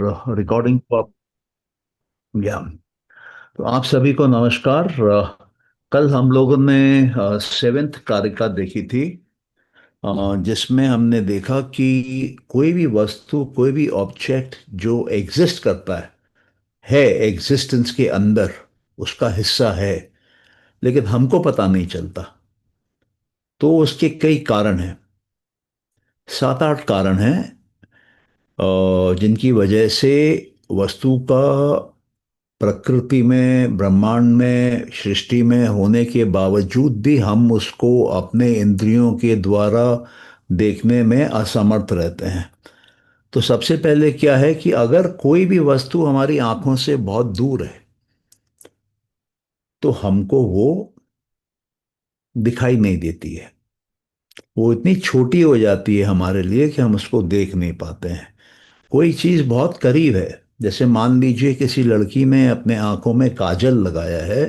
और रिकॉर्डिंग को या तो आप सभी को नमस्कार। कल हम लोगों ने सेवेंथ कारिका देखी थी, जिसमें हमने देखा कि कोई भी वस्तु, कोई भी ऑब्जेक्ट जो एग्जिस्ट करता है एग्जिस्टेंस के अंदर, उसका हिस्सा है, लेकिन हमको पता नहीं चलता। तो उसके कई कारण हैं, 7-8 कारण हैं, जिनकी वजह से वस्तु का प्रकृति में, ब्रह्मांड में, सृष्टि में होने के बावजूद भी हम उसको अपने इंद्रियों के द्वारा देखने में असमर्थ रहते हैं। तो सबसे पहले क्या है कि अगर कोई भी वस्तु हमारी आंखों से बहुत दूर है तो हमको वो दिखाई नहीं देती है। वो इतनी छोटी हो जाती है हमारे लिए कि हम उसको देख नहीं पाते हैं। कोई चीज बहुत करीब है, जैसे मान लीजिए किसी लड़की ने अपने आंखों में काजल लगाया है,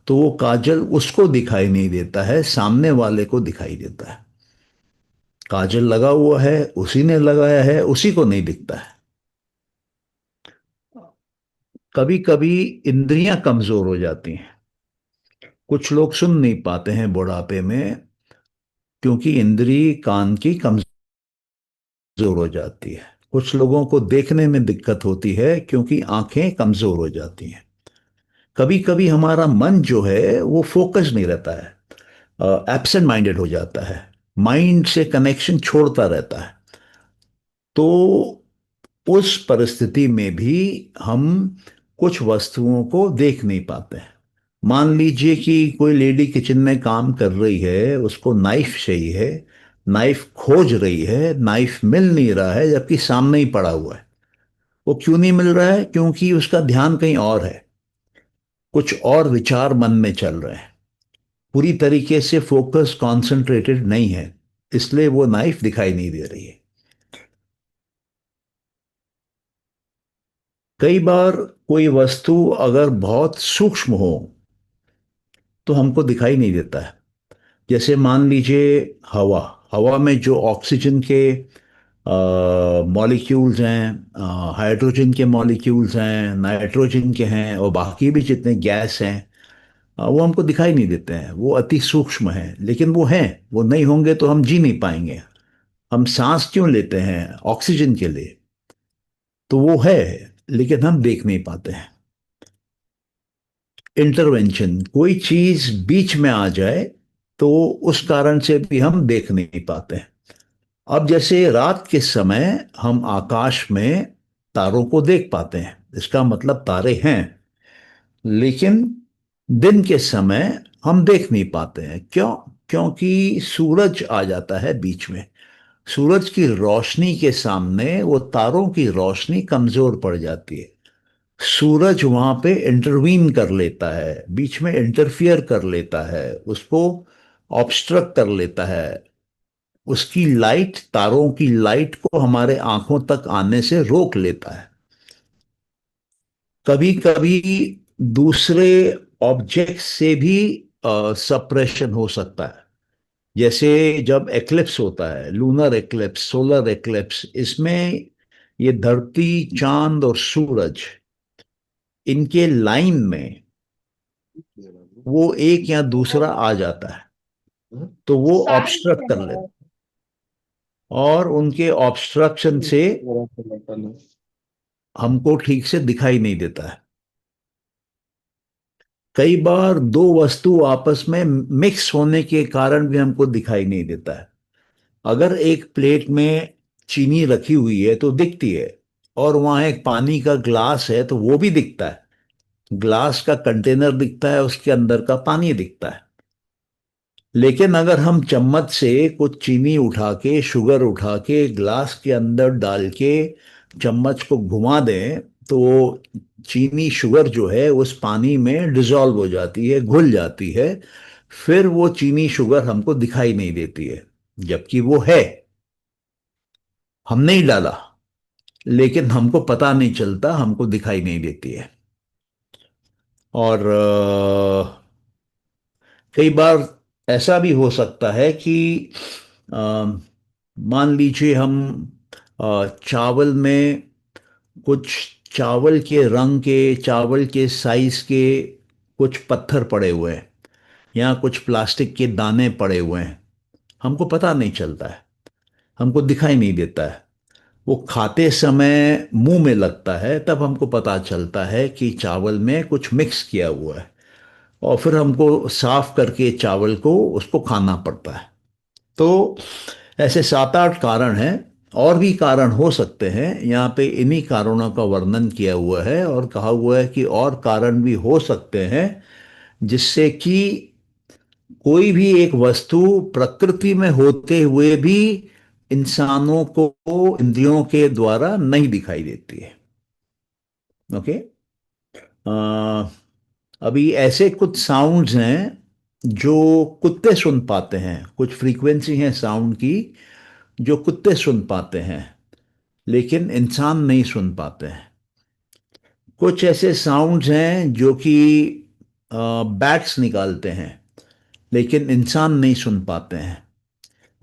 तो वो काजल उसको दिखाई नहीं देता है, सामने वाले को दिखाई देता है। काजल लगा हुआ है, उसी ने लगाया है, उसी को नहीं दिखता है। कभी कभी इंद्रियां कमजोर हो जाती हैं। कुछ लोग सुन नहीं पाते हैं बुढ़ापे में, क्योंकि इंद्री कान की कमजोर हो जाती है। कुछ लोगों को देखने में दिक्कत होती है क्योंकि आंखें कमजोर हो जाती हैं। कभी कभी हमारा मन जो है वो फोकस नहीं रहता है, एब्सेंट माइंडेड हो जाता है, माइंड से कनेक्शन छोड़ता रहता है। तो उस परिस्थिति में भी हम कुछ वस्तुओं को देख नहीं पाते हैं। मान लीजिए कि कोई लेडी किचन में काम कर रही है, उसको नाइफ चाहिए है, नाइफ खोज रही है, नाइफ मिल नहीं रहा है, जबकि सामने ही पड़ा हुआ है। वो क्यों नहीं मिल रहा है? क्योंकि उसका ध्यान कहीं और है, कुछ और विचार मन में चल रहे हैं, पूरी तरीके से फोकस कॉन्सेंट्रेटेड नहीं है, इसलिए वो नाइफ दिखाई नहीं दे रही है। कई बार कोई वस्तु अगर बहुत सूक्ष्म हो तो हमको दिखाई नहीं देता है। जैसे मान लीजिए हवा, हवा में जो ऑक्सीजन के मॉलिक्यूल्स हैं, हाइड्रोजन के मॉलिक्यूल्स हैं, नाइट्रोजन के हैं, और बाकी भी जितने गैस हैं, वो हमको दिखाई नहीं देते हैं। वो अति सूक्ष्म हैं, लेकिन वो हैं। वो नहीं होंगे तो हम जी नहीं पाएंगे। हम सांस क्यों लेते हैं? ऑक्सीजन के लिए। तो वो है, लेकिन हम देख नहीं पाते हैं। इंटरवेंशन, कोई चीज बीच में आ जाए तो उस कारण से भी हम देख नहीं पाते हैं। अब जैसे रात के समय हम आकाश में तारों को देख पाते हैं, इसका मतलब तारे हैं। लेकिन दिन के समय हम देख नहीं पाते हैं। क्यों? क्योंकि सूरज आ जाता है बीच में। सूरज की रोशनी के सामने वो तारों की रोशनी कमजोर पड़ जाती है। सूरज वहां पे इंटरवीन कर लेता है, बीच में इंटरफियर कर लेता है, उसको ऑब्स्ट्रक्ट कर लेता है। उसकी लाइट, तारों की लाइट को हमारे आंखों तक आने से रोक लेता है। कभी कभी दूसरे ऑब्जेक्ट से भी सप्रेशन हो सकता है। जैसे जब एक्लिप्स होता है, लूनर एक्लिप्स, सोलर एक्लिप्स, इसमें ये धरती, चांद और सूरज, इनके लाइन में वो एक या दूसरा आ जाता है, तो वो ऑब्स्ट्रक्ट कर लेता है, और उनके ऑब्स्ट्रक्शन से हमको ठीक से दिखाई नहीं देता है। कई बार दो वस्तु आपस में मिक्स होने के कारण भी हमको दिखाई नहीं देता है। अगर एक प्लेट में चीनी रखी हुई है तो दिखती है, और वहां एक पानी का ग्लास है तो वो भी दिखता है। ग्लास का कंटेनर दिखता है, उसके अंदर का पानी दिखता है। लेकिन अगर हम चम्मच से कुछ चीनी उठा के, शुगर उठा के ग्लास के अंदर डाल के चम्मच को घुमा दें, तो वो चीनी, शुगर जो है उस पानी में डिसॉल्व हो जाती है, घुल जाती है। फिर वो चीनी, शुगर हमको दिखाई नहीं देती है, जबकि वो है, हम नहीं डाला, लेकिन हमको पता नहीं चलता, हमको दिखाई नहीं देती है। और कई बार ऐसा भी हो सकता है कि अ, मान लीजिए हम चावल में कुछ चावल के रंग के, चावल के साइज के कुछ पत्थर पड़े हुए हैं, या कुछ प्लास्टिक के दाने पड़े हुए हैं। हमको पता नहीं चलता है, हमको दिखाई नहीं देता है। वो खाते समय मुंह में लगता है, तब हमको पता चलता है कि चावल में कुछ मिक्स किया हुआ है। और फिर हमको साफ करके चावल को उसको खाना पड़ता है। तो ऐसे 7-8 कारण हैं। और भी कारण हो सकते हैं, यहाँ पे इन्हीं कारणों का वर्णन किया हुआ है और कहा हुआ है कि और कारण भी हो सकते हैं, जिससे कि कोई भी एक वस्तु प्रकृति में होते हुए भी इंसानों को इंद्रियों के द्वारा नहीं दिखाई देती है। ओके। अ, अभी ऐसे कुछ साउंड्स हैं जो कुत्ते सुन पाते हैं, कुछ फ्रीक्वेंसी है साउंड की जो कुत्ते सुन पाते हैं, लेकिन इंसान नहीं सुन पाते हैं। कुछ ऐसे साउंड्स हैं जो कि बैट्स निकालते हैं, लेकिन इंसान नहीं सुन पाते हैं।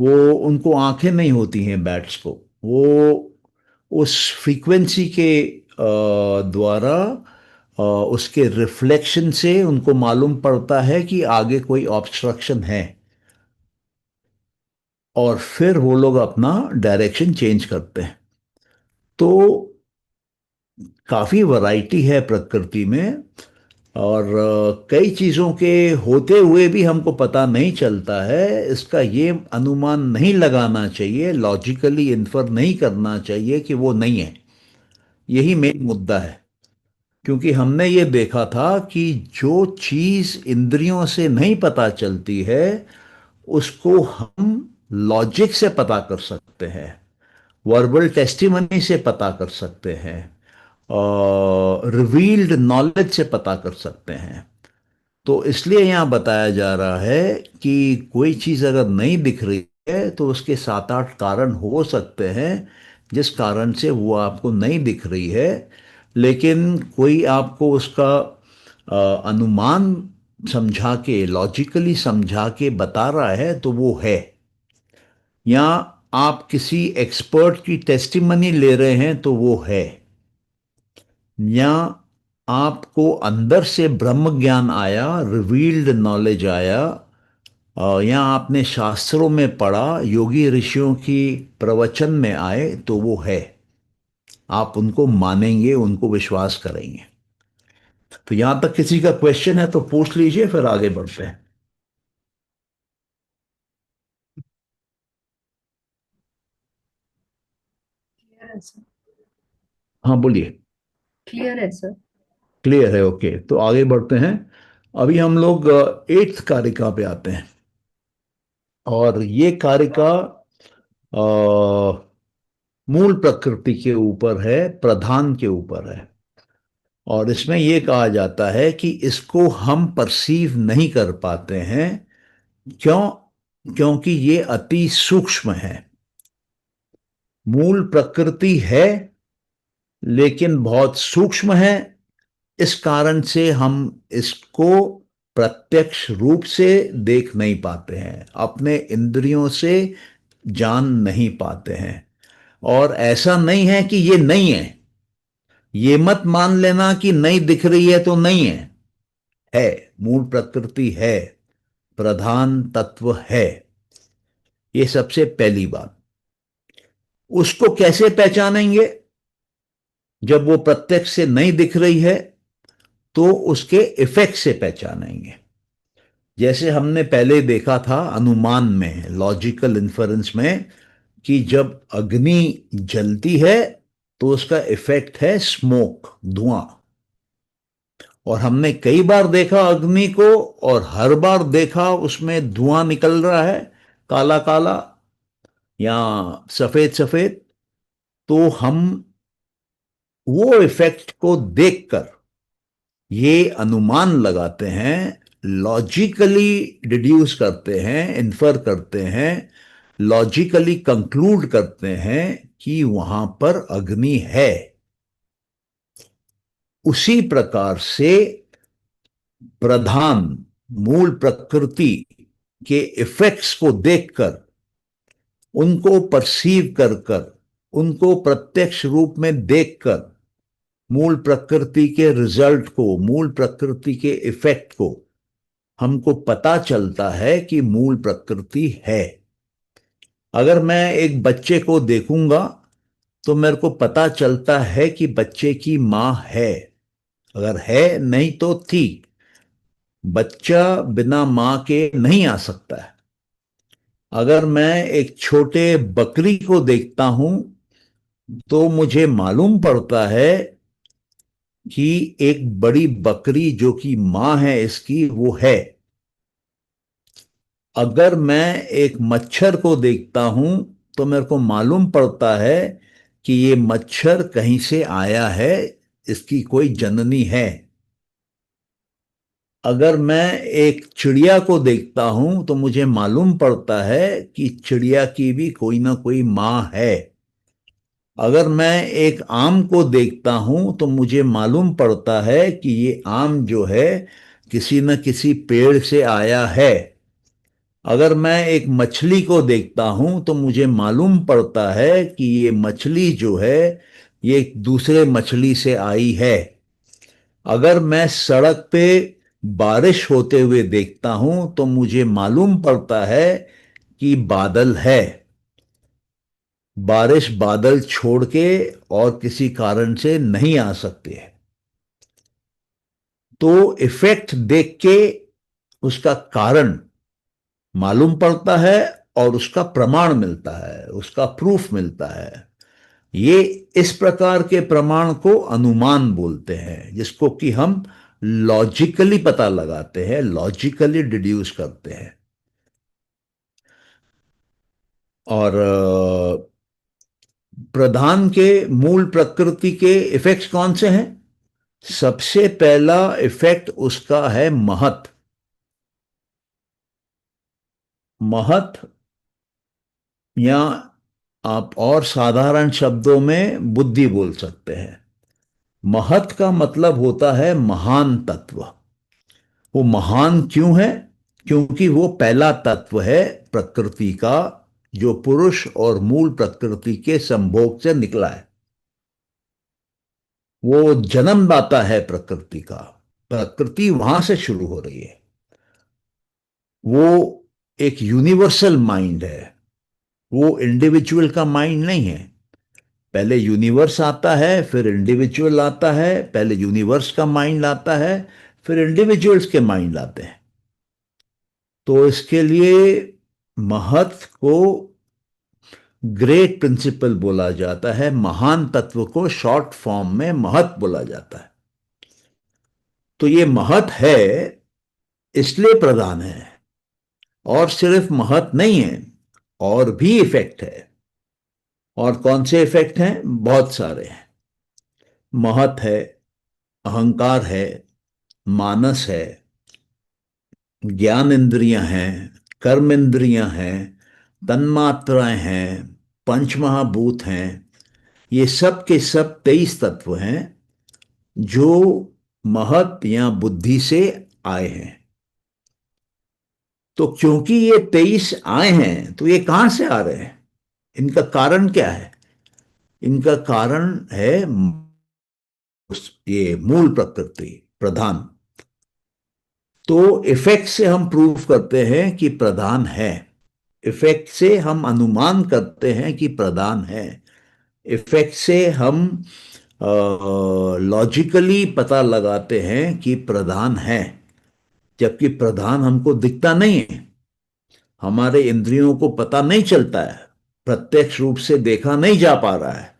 वो, उनको आंखें नहीं होती हैं बैट्स को। वो उस फ्रीक्वेंसी के द्वारा उसके रिफ्लेक्शन से उनको मालूम पड़ता है कि आगे कोई ऑब्स्ट्रक्शन है, और फिर वो लोग अपना डायरेक्शन चेंज करते हैं। तो काफी वैरायटी है प्रकृति में। और कई चीजों के होते हुए भी हमको पता नहीं चलता है, इसका ये अनुमान नहीं लगाना चाहिए, लॉजिकली इन्फर नहीं करना चाहिए कि वो नहीं है। यही मेन मुद्दा है। क्योंकि हमने ये देखा था कि जो चीज इंद्रियों से नहीं पता चलती है, उसको हम लॉजिक से पता कर सकते हैं, वर्बल टेस्टिमनी से पता कर सकते हैं, रिवील्ड नॉलेज से पता कर सकते हैं। तो इसलिए यहाँ बताया जा रहा है कि कोई चीज अगर नहीं दिख रही है तो उसके 7-8 कारण हो सकते हैं, जिस कारण से वो आपको नहीं दिख रही है। लेकिन कोई आपको उसका अनुमान समझा के, लॉजिकली समझा के बता रहा है तो वो है। या आप किसी एक्सपर्ट की टेस्टिमनी ले रहे हैं तो वो है। या आपको अंदर से ब्रह्म ज्ञान आया, रिवील्ड नॉलेज आया, या आपने शास्त्रों में पढ़ा, योगी ऋषियों की प्रवचन में आए तो वो है। आप उनको मानेंगे, उनको विश्वास करेंगे। तो यहां तक किसी का क्वेश्चन है तो पूछ लीजिए, फिर आगे बढ़ते हैं। क्लियर है सर। हाँ बोलिए। क्लियर है सर। क्लियर है, ओके, तो आगे बढ़ते हैं। अभी हम लोग 8th कारिका पे आते हैं। और ये कारिका मूल प्रकृति के ऊपर है, प्रधान के ऊपर है। और इसमें यह कहा जाता है कि इसको हम परसीव नहीं कर पाते हैं। क्यों? क्योंकि ये अति सूक्ष्म है। मूल प्रकृति है, लेकिन बहुत सूक्ष्म है। इस कारण से हम इसको प्रत्यक्ष रूप से देख नहीं पाते हैं, अपने इंद्रियों से जान नहीं पाते हैं। और ऐसा नहीं है कि ये नहीं है। ये मत मान लेना कि नहीं दिख रही है तो नहीं है। है, मूल प्रकृति है, प्रधान तत्व है। ये सबसे पहली बात। उसको कैसे पहचानेंगे? जब वो प्रत्यक्ष से नहीं दिख रही है तो उसके इफेक्ट से पहचानेंगे। जैसे हमने पहले देखा था अनुमान में, लॉजिकल इन्फरेंस में, कि जब अग्नि जलती है तो उसका इफेक्ट है स्मोक, धुआं। और हमने कई बार देखा अग्नि को, और हर बार देखा उसमें धुआं निकल रहा है, काला काला या सफेद सफेद। तो हम वो इफेक्ट को देखकर ये अनुमान लगाते हैं, लॉजिकली डिड्यूस करते हैं, इन्फर करते हैं, लॉजिकली कंक्लूड करते हैं कि वहां पर अग्नि है। उसी प्रकार से प्रधान, मूल प्रकृति के इफेक्ट्स को देखकर, उनको परसीव कर कर, उनको प्रत्यक्ष रूप में देखकर मूल प्रकृति के रिजल्ट को, मूल प्रकृति के इफेक्ट को हमको पता चलता है कि मूल प्रकृति है। अगर मैं एक बच्चे को देखूंगा तो मेरे को पता चलता है कि बच्चे की मां है, अगर है नहीं तो थी। बच्चा बिना मां के नहीं आ सकता है। अगर मैं एक छोटे बकरी को देखता हूं तो मुझे मालूम पड़ता है कि एक बड़ी बकरी जो कि मां है इसकी, वो है। अगर मैं एक मच्छर को देखता हूं तो मेरे को मालूम पड़ता है कि ये मच्छर कहीं से आया है, इसकी कोई जननी है। अगर मैं एक चिड़िया को देखता हूं तो मुझे मालूम पड़ता है कि चिड़िया की भी कोई ना कोई मां है। अगर मैं एक आम को देखता हूं तो मुझे मालूम पड़ता है कि ये आम जो है किसी न किसी पेड़ से आया है। अगर मैं एक मछली को देखता हूं तो मुझे मालूम पड़ता है कि ये मछली जो है ये एक दूसरे मछली से आई है। अगर मैं सड़क पे बारिश होते हुए देखता हूं तो मुझे मालूम पड़ता है कि बादल है। बारिश बादल छोड़ के और किसी कारण से नहीं आ सकती है। तो इफेक्ट देख के उसका कारण मालूम पड़ता है और उसका प्रमाण मिलता है, उसका प्रूफ मिलता है। ये इस प्रकार के प्रमाण को अनुमान बोलते हैं, जिसको कि हम लॉजिकली पता लगाते हैं, लॉजिकली डिड्यूस करते हैं। और प्रधान के मूल प्रकृति के इफेक्ट्स कौन से हैं? सबसे पहला इफेक्ट उसका है महत। महत, या आप और साधारण शब्दों में बुद्धि बोल सकते हैं। महत का मतलब होता है महान तत्व। वो महान क्यों है? क्योंकि वो पहला तत्व है प्रकृति का, जो पुरुष और मूल प्रकृति के संभोग से निकला है। वो जन्मदाता है प्रकृति का। प्रकृति वहां से शुरू हो रही है। वो एक यूनिवर्सल माइंड है, वो इंडिविजुअल का माइंड नहीं है। पहले यूनिवर्स आता है, फिर इंडिविजुअल आता है। पहले यूनिवर्स का माइंड आता है, फिर इंडिविजुअल्स के माइंड आते हैं। तो इसके लिए महत को ग्रेट प्रिंसिपल बोला जाता है, महान तत्व को शॉर्ट फॉर्म में महत बोला जाता है। तो ये महत है इसलिए प्रधान है। और सिर्फ महत नहीं है, और भी इफेक्ट है। और कौन से इफेक्ट हैं? बहुत सारे हैं। महत है, अहंकार है, मानस है, ज्ञान इंद्रियां हैं, कर्म इंद्रियां हैं, तन्मात्राएं हैं, पंच महाभूत हैं। ये सब के सब 23 तत्व हैं जो महत या बुद्धि से आए हैं। तो क्योंकि ये 23 आए हैं तो ये कहां से आ रहे हैं? इनका कारण क्या है? इनका कारण है ये मूल प्रकृति, प्रधान। तो इफेक्ट से हम प्रूव करते हैं कि प्रधान है। इफेक्ट से हम अनुमान करते हैं कि प्रधान है। इफेक्ट से हम लॉजिकली पता लगाते हैं कि प्रधान है। जबकि प्रधान हमको दिखता नहीं है, हमारे इंद्रियों को पता नहीं चलता है, प्रत्यक्ष रूप से देखा नहीं जा पा रहा है।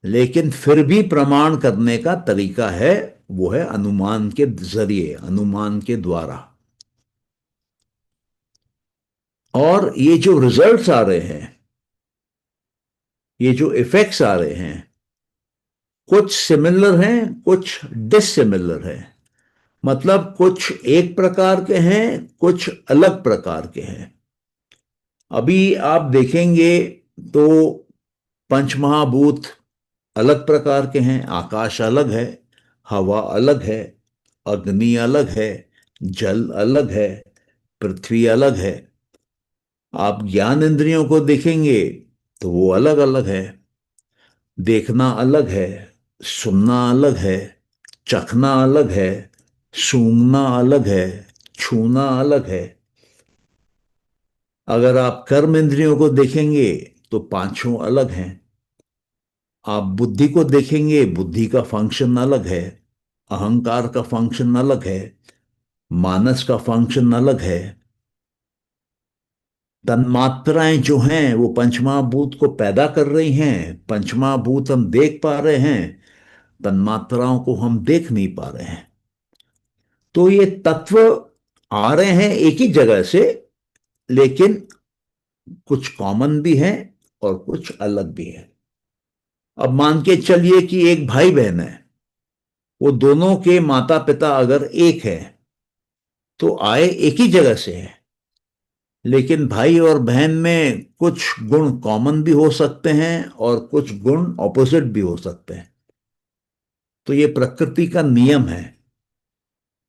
लेकिन फिर भी प्रमाण करने का तरीका है, वो है अनुमान के जरिए, अनुमान के द्वारा। और ये जो रिजल्ट्स आ रहे हैं, ये जो इफेक्ट्स आ रहे हैं, कुछ सिमिलर हैं, कुछ डिसिमिलर हैं। मतलब कुछ एक प्रकार के हैं, कुछ अलग प्रकार के हैं। अभी आप देखेंगे तो पंचमहाभूत अलग प्रकार के हैं। आकाश अलग है, हवा अलग है, अग्नि अलग है, जल अलग है, पृथ्वी अलग है। आप ज्ञान इंद्रियों को देखेंगे तो वो अलग अलग है। देखना अलग है, सुनना अलग है, चखना अलग है, सूंघना अलग है, छूना अलग है। अगर आप कर्म इंद्रियों को देखेंगे तो पांचों अलग हैं। आप बुद्धि को देखेंगे, बुद्धि का फंक्शन अलग है, अहंकार का फंक्शन अलग है, मानस का फंक्शन अलग है। तन्मात्राएं जो हैं वो पंचमहाभूत को पैदा कर रही हैं। पंचमहाभूत हम देख पा रहे हैं, तन्मात्राओं को हम देख नहीं पा रहे हैं। तो ये तत्व आ रहे हैं एक ही जगह से, लेकिन कुछ कॉमन भी हैं और कुछ अलग भी है। अब मान के चलिए कि एक भाई बहन है, वो दोनों के माता पिता अगर एक है तो आए एक ही जगह से है, लेकिन भाई और बहन में कुछ गुण कॉमन भी हो सकते हैं और कुछ गुण ऑपोजिट भी हो सकते हैं। तो ये प्रकृति का नियम है।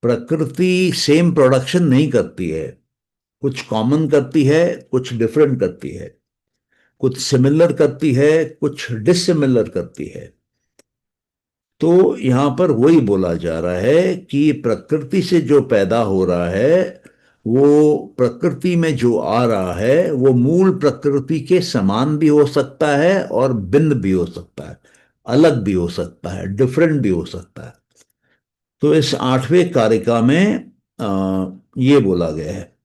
प्रकृति सेम प्रोडक्शन नहीं करती है, कुछ कॉमन करती है, कुछ डिफरेंट करती है, कुछ सिमिलर करती है, कुछ डिसिमिलर करती है। तो यहां पर वही बोला जा रहा है कि प्रकृति से जो पैदा हो रहा है, वो प्रकृति में जो आ रहा है वो मूल प्रकृति के समान भी हो सकता है और भिन्न भी हो सकता है, अलग भी हो सकता है, डिफरेंट भी हो सकता है। तो इस आठवें कारिका में ये बोला गया है।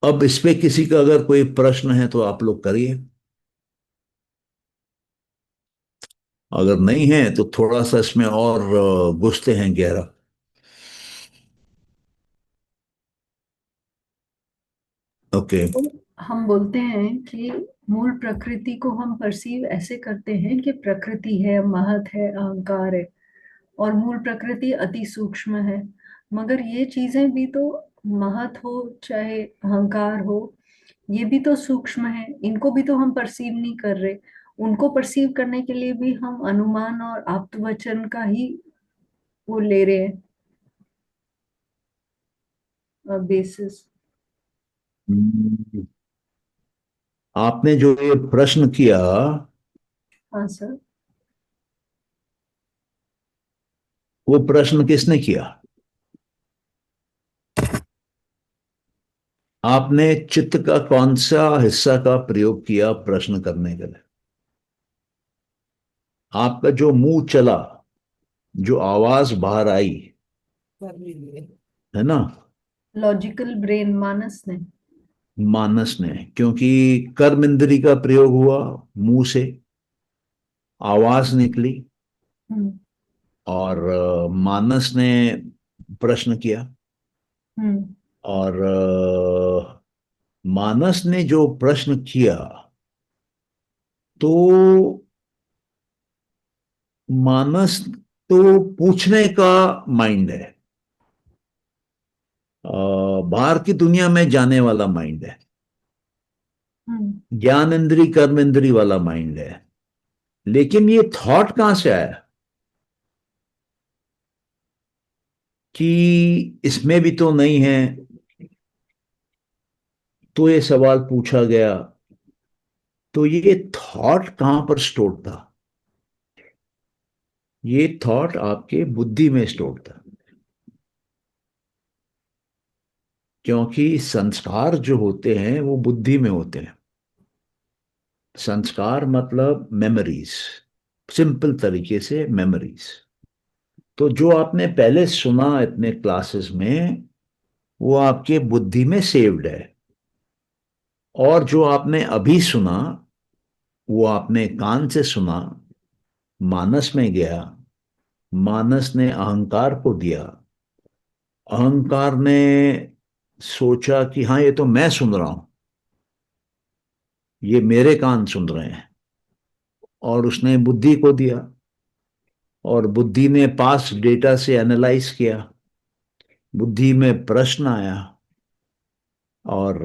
अब इस पे किसी का अगर कोई प्रश्न है तो आप लोग करिए, अगर नहीं है तो थोड़ा सा इसमें और घुसते हैं गहरा। ओके। तो हम बोलते हैं कि मूल प्रकृति को हम परसीव ऐसे करते हैं कि प्रकृति है, महत है, अहंकार है, और मूल प्रकृति अति सूक्ष्म है। मगर ये चीजें भी तो, महत हो चाहे अहंकार हो, ये भी तो सूक्ष्म है, इनको भी तो हम परसीव नहीं कर रहे। उनको परसीव करने के लिए भी हम अनुमान और आप्तवचन का ही वो ले रहे हैं बेसिस। हम्म, आपने जो ये प्रश्न किया, हाँ सर। वो प्रश्न किसने किया? आपने चित्त का कौन सा हिस्सा का प्रयोग किया प्रश्न करने के लिए? आपका जो मुंह चला, जो आवाज बाहर आई, है ना, लॉजिकल ब्रेन, मानस ने। मानस ने, क्योंकि कर्म इंद्री का प्रयोग हुआ, मुंह से आवाज निकली, हम्म। और मानस ने प्रश्न किया। हम्म। और मानस ने जो प्रश्न किया, तो मानस तो पूछने का माइंड है, बाहर की दुनिया में जाने वाला माइंड है, हम्म। ज्ञान इंद्री कर्म इंद्री वाला माइंड है। लेकिन ये थॉट कहां से आया कि इसमें भी तो नहीं है? तो ये सवाल पूछा गया। तो ये थॉट कहां पर स्टोर था? ये थॉट आपके बुद्धि में स्टोर था, क्योंकि संस्कार जो होते हैं वो बुद्धि में होते हैं। संस्कार मतलब मेमोरीज, सिंपल तरीके से मेमोरीज। तो जो आपने पहले सुना इतने क्लासेस में, वो आपके बुद्धि में सेव्ड है। और जो आपने अभी सुना, वो आपने कान से सुना, मानस में गया, मानस ने अहंकार को दिया, अहंकार ने सोचा कि हाँ ये तो मैं सुन रहा हूं, ये मेरे कान सुन रहे हैं, और उसने बुद्धि को दिया, और बुद्धि ने पास डेटा से एनालाइज किया, बुद्धि में प्रश्न आया, और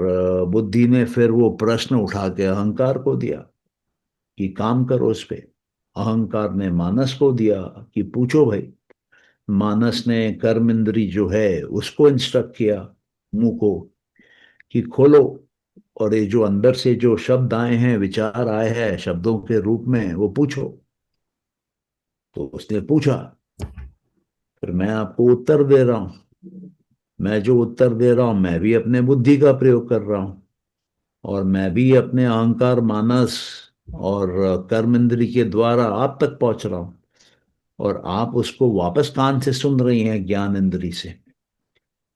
बुद्धि ने फिर वो प्रश्न उठा के अहंकार को दिया कि काम करो इस पे। अहंकार ने मानस को दिया कि पूछो भाई। मानस ने कर्म इंद्री जो है उसको इंस्ट्रक्ट किया, मुंह को, कि खोलो, और ये जो अंदर से जो शब्द आए हैं, विचार आए हैं शब्दों के रूप में, वो पूछो। तो उसने पूछा, फिर मैं आपको उत्तर दे रहा हूं। मैं जो उत्तर दे रहा हूं, मैं भी अपने बुद्धि का प्रयोग कर रहा हूं, और मैं भी अपने अहंकार, मानस और कर्म इंद्री के द्वारा आप तक पहुंच रहा हूं। और आप उसको वापस कान से सुन रही हैं, ज्ञान इंद्री से।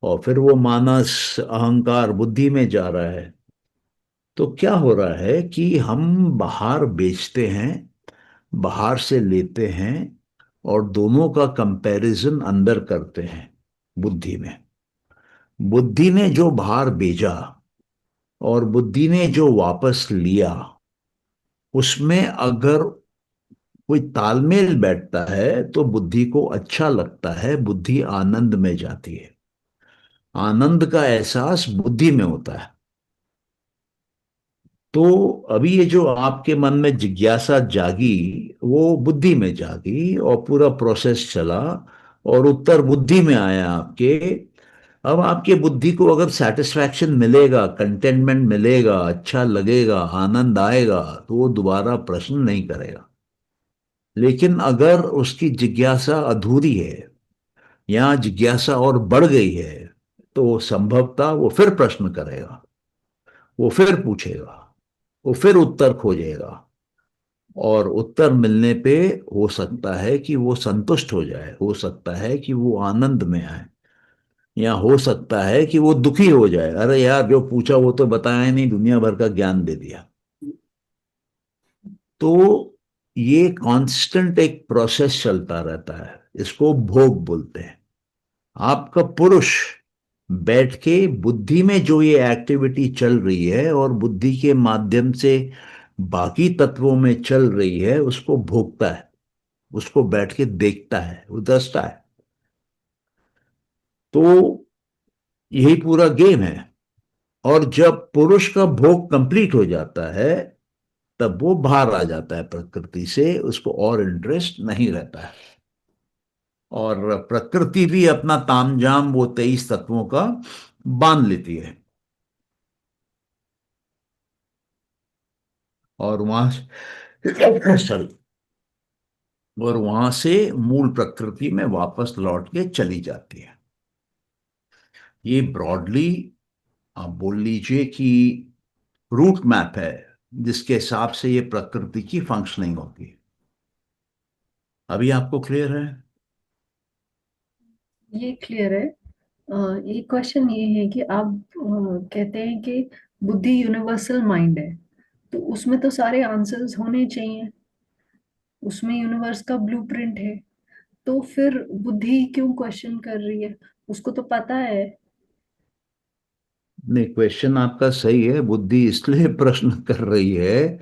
और फिर वो मानस, अहंकार, बुद्धि में जा रहा है। तो क्या हो रहा है कि हम बाहर बेचते हैं, बाहर से लेते हैं, और दोनों का कंपैरिजन अंदर करते हैं बुद्धि में। बुद्धि ने जो बाहर भेजा और बुद्धि ने जो वापस लिया, उसमें अगर कोई तालमेल बैठता है तो बुद्धि को अच्छा लगता है, बुद्धि आनंद में जाती है। आनंद का एहसास बुद्धि में होता है। तो अभी ये जो आपके मन में जिज्ञासा जागी, वो बुद्धि में जागी और पूरा प्रोसेस चला, और उत्तर बुद्धि में आया आपके। अब आपके बुद्धि को अगर सेटिस्फैक्शन मिलेगा, कंटेनमेंट मिलेगा, अच्छा लगेगा, आनंद आएगा, तो वो दोबारा प्रश्न नहीं करेगा। लेकिन अगर उसकी जिज्ञासा अधूरी है या जिज्ञासा और बढ़ गई है, तो संभवतः वो फिर प्रश्न करेगा, वो फिर पूछेगा, वो फिर उत्तर खोजेगा। और उत्तर मिलने पे हो सकता है कि वो संतुष्ट हो जाए, हो सकता है कि वो आनंद में आए, या हो सकता है कि वो दुखी हो जाए, अरे यार जो पूछा वो तो बताया ही नहीं, दुनिया भर का ज्ञान दे दिया। तो ये कांस्टेंट एक प्रोसेस चलता रहता है, इसको भोग बोलते हैं। आपका पुरुष बैठ के बुद्धि में जो ये एक्टिविटी चल रही है और बुद्धि के माध्यम से बाकी तत्वों में चल रही है, उसको भोगता है, उसको बैठ के देखता है, वो दृष्टा है। तो यही पूरा गेम है। और जब पुरुष का भोग कंप्लीट हो जाता है, तब वो बाहर आ जाता है प्रकृति से, उसको और इंटरेस्ट नहीं रहता है। और प्रकृति भी अपना तामझाम वो 23 तत्वों का बांध लेती है, और वहां सॉरी, और वहां से मूल प्रकृति में वापस लौट के चली जाती है। ये ब्रॉडली आप बोल लीजिए कि रूट मैप है, जिसके हिसाब से ये प्रकृति की फंक्शनिंग होती है। अभी आपको क्लियर है? ये क्लियर है। एक क्वेश्चन ये है कि आप कहते हैं कि बुद्धि यूनिवर्सल माइंड है, तो उसमें तो सारे आंसर्स होने चाहिए, उसमें यूनिवर्स का ब्लूप्रिंट है। तो फिर बुद्धि क्यों क्वेश्चन कर रही है? उसको तो पता है। नहीं, क्वेश्चन आपका सही है। बुद्धि इसलिए प्रश्न कर रही है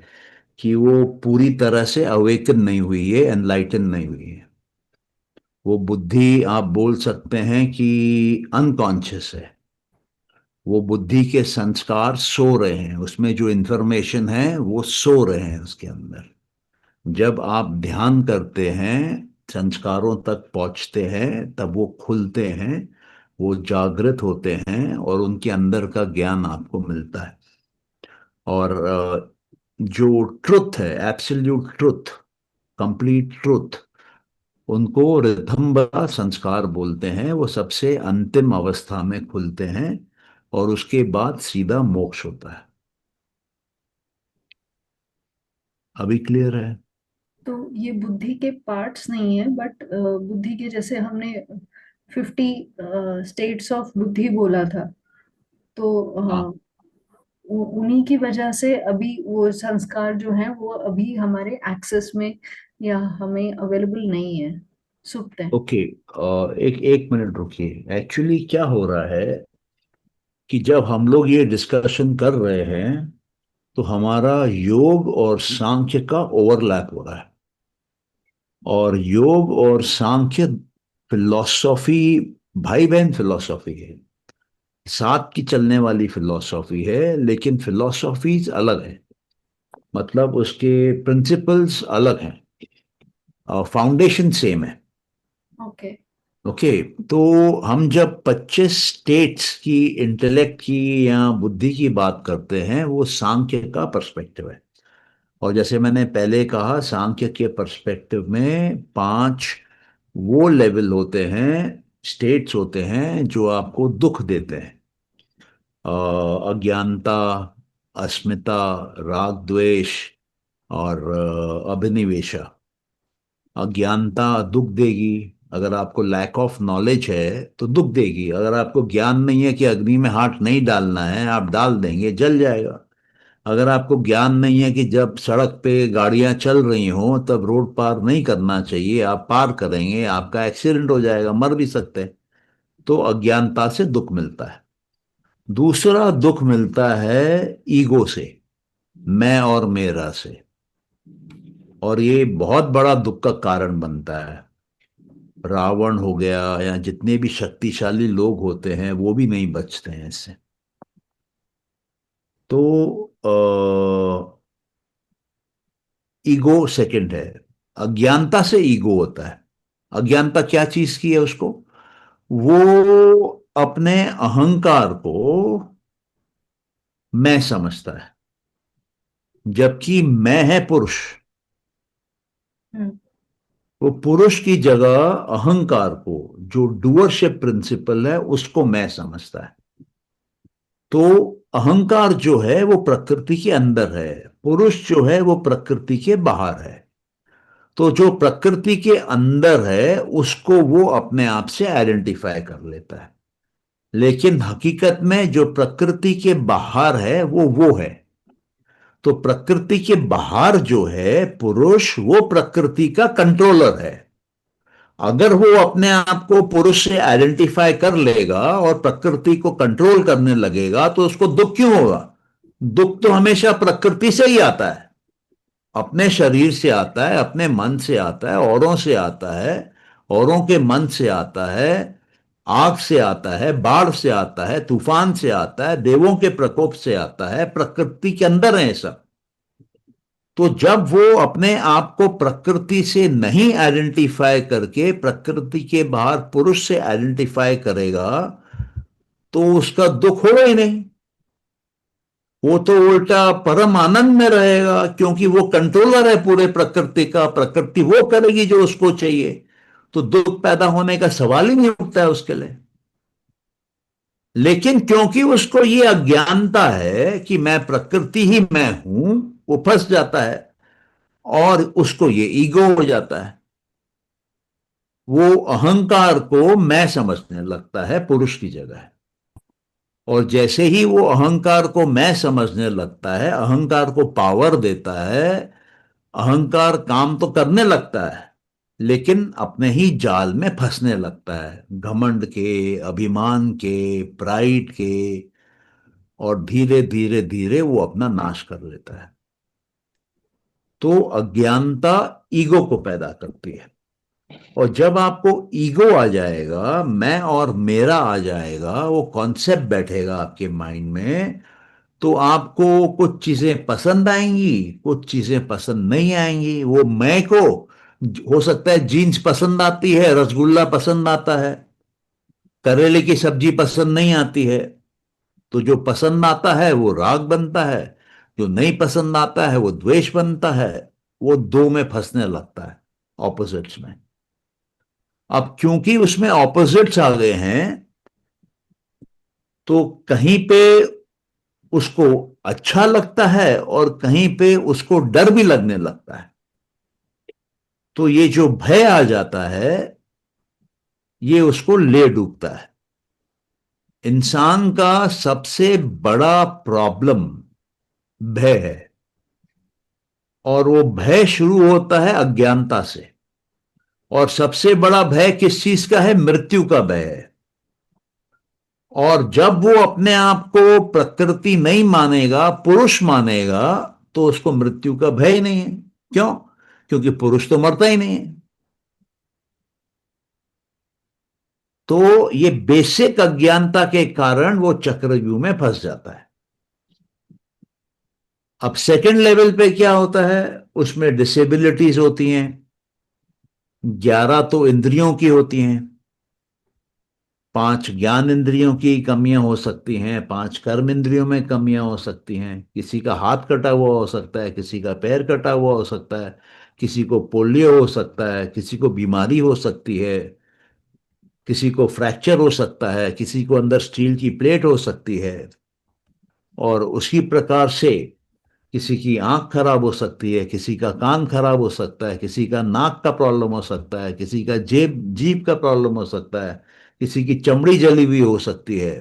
कि वो पूरी तरह से अवेकन नहीं हुई है, एनलाइटन नहीं हुई है। वो बुद्धि आप बोल सकते हैं कि अनकॉन्शियस है। वो बुद्धि के संस्कार सो रहे हैं, उसमें जो इंफॉर्मेशन है वो सो रहे हैं उसके अंदर। जब आप ध्यान करते हैं, संस्कारों तक पहुंचते हैं, तब वो खुलते हैं, वो जागृत होते हैं, और उनके अंदर का ज्ञान आपको मिलता है। और जो ट्रुथ है, एब्सोल्यूट ट्रुथ, कंप्लीट ट्रुथ, उनको ऋदंबरा संस्कार बोलते हैं। वो सबसे अंतिम अवस्था में खुलते हैं, और उसके बाद सीधा मोक्ष होता है। अभी क्लियर है? तो ये बुद्धि के पार्ट्स नहीं है, बट बुद्धि के जैसे हमने 50 स्टेट्स ऑफ बुद्धि बोला था, तो हाँ। उन्हीं की वजह से अभी वो संस्कार जो हैं वो अभी हमारे एक्सेस में या हमें अवेलेबल नहीं है, सुप्त है। ओके, एक एक मिनट रुकिए। एक्चुअली क्या हो रहा है कि जब हम लोग ये डिस्कशन कर रहे हैं, तो हमारा योग और सांख्य का ओवरलैप हो रहा है। और योग और सांख्य फिलॉसफी भाई बहन फिलॉसफी है, साथ की चलने वाली फिलॉसफी है, लेकिन फिलॉसफीज अलग है। मतलब उसके प्रिंसिपल्स अलग हैं, फाउंडेशन सेम है। ओके। ओके। तो हम जब 25 स्टेट्स की इंटेलेक्ट की या बुद्धि की बात करते हैं, वो सांख्य का पर्सपेक्टिव है। और जैसे मैंने पहले कहा, सांख्य के पर्सपेक्टिव में पांच वो लेवल होते हैं, स्टेट्स होते हैं जो आपको दुख देते हैं। अज्ञानता, अस्मिता, राग द्वेष और अभिनिवेशा। अज्ञानता दुख देगी, अगर आपको लैक ऑफ नॉलेज है तो दुख देगी। अगर आपको ज्ञान नहीं है कि अग्नि में हाथ नहीं डालना है, आप डाल देंगे, जल जाएगा। अगर आपको ज्ञान नहीं है कि जब सड़क पे गाड़ियां चल रही हों तब रोड पार नहीं करना चाहिए, आप पार करेंगे, आपका एक्सीडेंट हो जाएगा, मर भी सकते हैं। तो अज्ञानता से दुख मिलता है। दूसरा दुख मिलता है ईगो से, मैं और मेरा से। और ये बहुत बड़ा दुख का कारण बनता है। रावण हो गया या जितने भी शक्तिशाली लोग होते हैं वो भी नहीं बचते हैं इससे। तो ईगो सेकंड है। अज्ञानता से ईगो होता है। अज्ञानता क्या चीज की है उसको? वो अपने अहंकार को मैं समझता है, जबकि मैं है पुरुष। हम्म। वो पुरुष की जगह अहंकार को, जो डूअरशिप प्रिंसिपल है, उसको मैं समझता है। तो अहंकार जो है वो प्रकृति के अंदर है, पुरुष जो है वो प्रकृति के बाहर है। तो जो प्रकृति के अंदर है उसको वो अपने आप से आइडेंटिफाई कर लेता है। लेकिन हकीकत में जो प्रकृति के बाहर है वो है। तो प्रकृति के बाहर जो है पुरुष, वो प्रकृति का कंट्रोलर है। अगर वो अपने आप को पुरुष से आइडेंटिफाई कर लेगा और प्रकृति को कंट्रोल करने लगेगा तो उसको दुख क्यों होगा? दुख तो हमेशा प्रकृति से ही आता है, अपने शरीर से आता है, अपने मन से आता है, औरों से आता है, औरों के मन से आता है, आग से आता है, बाढ़ से आता है, तूफान से आता है, देवों के प्रकोप से आता है, प्रकृति के अंदर है सब। तो जब वो अपने आप को प्रकृति से नहीं आइडेंटिफाई करके प्रकृति के बाहर पुरुष से आइडेंटिफाई करेगा तो उसका दुख होगा ही नहीं। वो तो उल्टा परम आनंद में रहेगा, क्योंकि वो कंट्रोलर है पूरे प्रकृति का, प्रकृति वो करेगी जो उसको चाहिए। तो दुख पैदा होने का सवाल ही नहीं उठता है उसके लिए। लेकिन क्योंकि उसको ये अज्ञानता है कि मैं प्रकृति ही मैं हूं, वो फंस जाता है और उसको ये ईगो हो जाता है। वो अहंकार को मैं समझने लगता है पुरुष की जगह। और जैसे ही वो अहंकार को मैं समझने लगता है, अहंकार को पावर देता है, अहंकार काम तो करने लगता है, लेकिन अपने ही जाल में फंसने लगता है, घमंड के, अभिमान के, प्राइड के। और धीरे धीरे धीरे वो अपना नाश कर लेता है। तो अज्ञानता ईगो को पैदा करती है। और जब आपको ईगो आ जाएगा, मैं और मेरा आ जाएगा, वो कॉन्सेप्ट बैठेगा आपके माइंड में, तो आपको कुछ चीजें पसंद आएंगी, कुछ चीजें पसंद नहीं आएंगी। वो मैं को हो सकता है जीन्स पसंद आती है, रसगुल्ला पसंद आता है, करेले की सब्जी पसंद नहीं आती है। तो जो पसंद आता है वो राग बनता है, जो नहीं पसंद आता है वो द्वेष बनता है। वो दो में फंसने लगता है, ऑपोजिट्स में। अब क्योंकि उसमें ऑपोजिट्स आ गए हैं, तो कहीं पे उसको अच्छा लगता है और कहीं पे उसको डर भी लगने लगता है। तो ये जो भय आ जाता है, ये उसको ले डूबता है। इंसान का सबसे बड़ा प्रॉब्लम भय है। और वो भय शुरू होता है अज्ञानता से। और सबसे बड़ा भय किस चीज का है? मृत्यु का भय है। और जब वो अपने आप को प्रकृति नहीं मानेगा, पुरुष मानेगा, तो उसको मृत्यु का भय ही नहीं है। क्यों? क्योंकि पुरुष तो मरता ही नहीं है। तो ये बेसिक अज्ञानता के कारण वो चक्रव्यूह में फंस जाता है। अब सेकंड लेवल पे क्या होता है? उसमें डिसेबिलिटीज होती हैं। 11 तो इंद्रियों की होती हैं, 5 ज्ञान इंद्रियों की कमियां हो सकती हैं, 5 कर्म इंद्रियों में कमियां हो सकती हैं। किसी का हाथ कटा हुआ हो सकता है, किसी का पैर कटा हुआ हो सकता है, किसी को पोलियो हो सकता है, किसी को बीमारी हो सकती है, किसी को फ्रैक्चर हो सकता है, किसी को अंदर स्टील की प्लेट हो सकती है। और उसी प्रकार से किसी की आंख खराब हो सकती है, किसी का कान खराब हो सकता है, किसी का नाक का प्रॉब्लम हो सकता है, किसी का जीभ का प्रॉब्लम हो सकता है, किसी की चमड़ी जली हुई हो सकती है,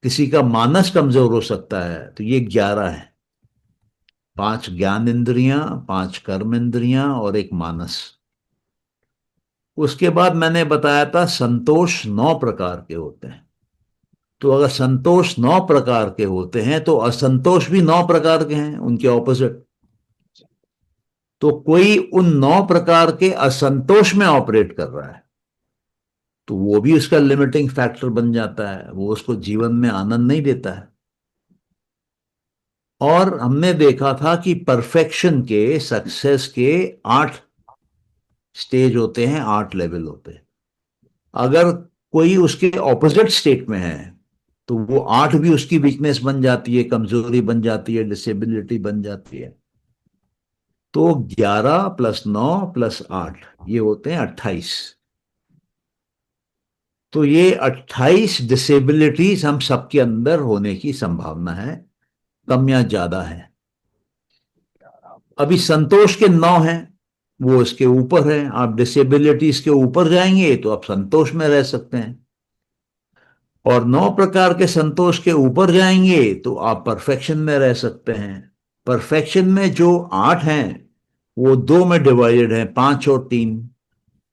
किसी का मानस कमजोर हो सकता है। तो ये 11 है। 5 ज्ञान इंद्रियां, 5 कर्म इंद्रियां और एक मानस। उसके बाद मैंने बताया था संतोष 9 प्रकार के होते हैं। तो अगर संतोष 9 प्रकार के होते हैं तो असंतोष भी 9 प्रकार के हैं, उनके ऑपोजिट। तो कोई उन 9 प्रकार के असंतोष में ऑपरेट कर रहा है तो वो भी उसका लिमिटिंग फैक्टर बन जाता है, वो उसको जीवन में आनंद नहीं देता है। और हमने देखा था कि परफेक्शन के, सक्सेस के 8 स्टेज होते हैं, 8 लेवल होते हैं। अगर कोई उसके ऑपोजिट स्टेट में है तो वो 8 भी उसकी वीकनेस बन जाती है, कमजोरी बन जाती है, डिसेबिलिटी बन जाती है। तो 11 + 9 + 8 ये होते हैं 28। तो ये 28 डिसेबिलिटीज हम सबके अंदर होने की संभावना है, कम या ज्यादा है। अभी संतोष के 9 हैं, वो इसके ऊपर है। आप डिसेबिलिटीज के ऊपर जाएंगे तो आप संतोष में रह सकते हैं, और 9 प्रकार के संतोष के ऊपर जाएंगे तो आप परफेक्शन में रह सकते हैं। परफेक्शन में जो 8 हैं वो दो में डिवाइडेड है, 5 और 3।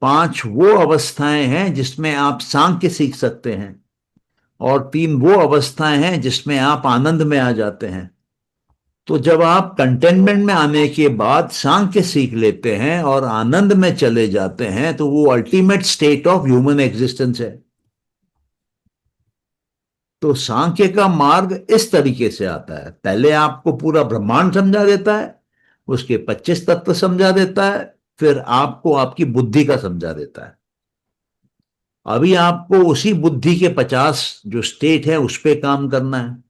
5 वो अवस्थाएं हैं जिसमें आप सांख्य सीख सकते हैं, और 3 वो अवस्थाएं हैं जिसमें आप आनंद में आ जाते हैं। तो जब आप कंटेनमेंट में आने के बाद सांख्य सीख लेते हैं और आनंद में चले जाते हैं तो वो ultimate state of human existence है। तो सांख्य का मार्ग इस तरीके से आता है, पहले आपको पूरा ब्रह्मांड समझा देता है, उसके 25 तत्व समझा देता है, फिर आपको आपकी बुद्धि का समझा देता है। अभी आपको उसी बुद्धि के 50 जो स्टेट है उस पे काम करना है।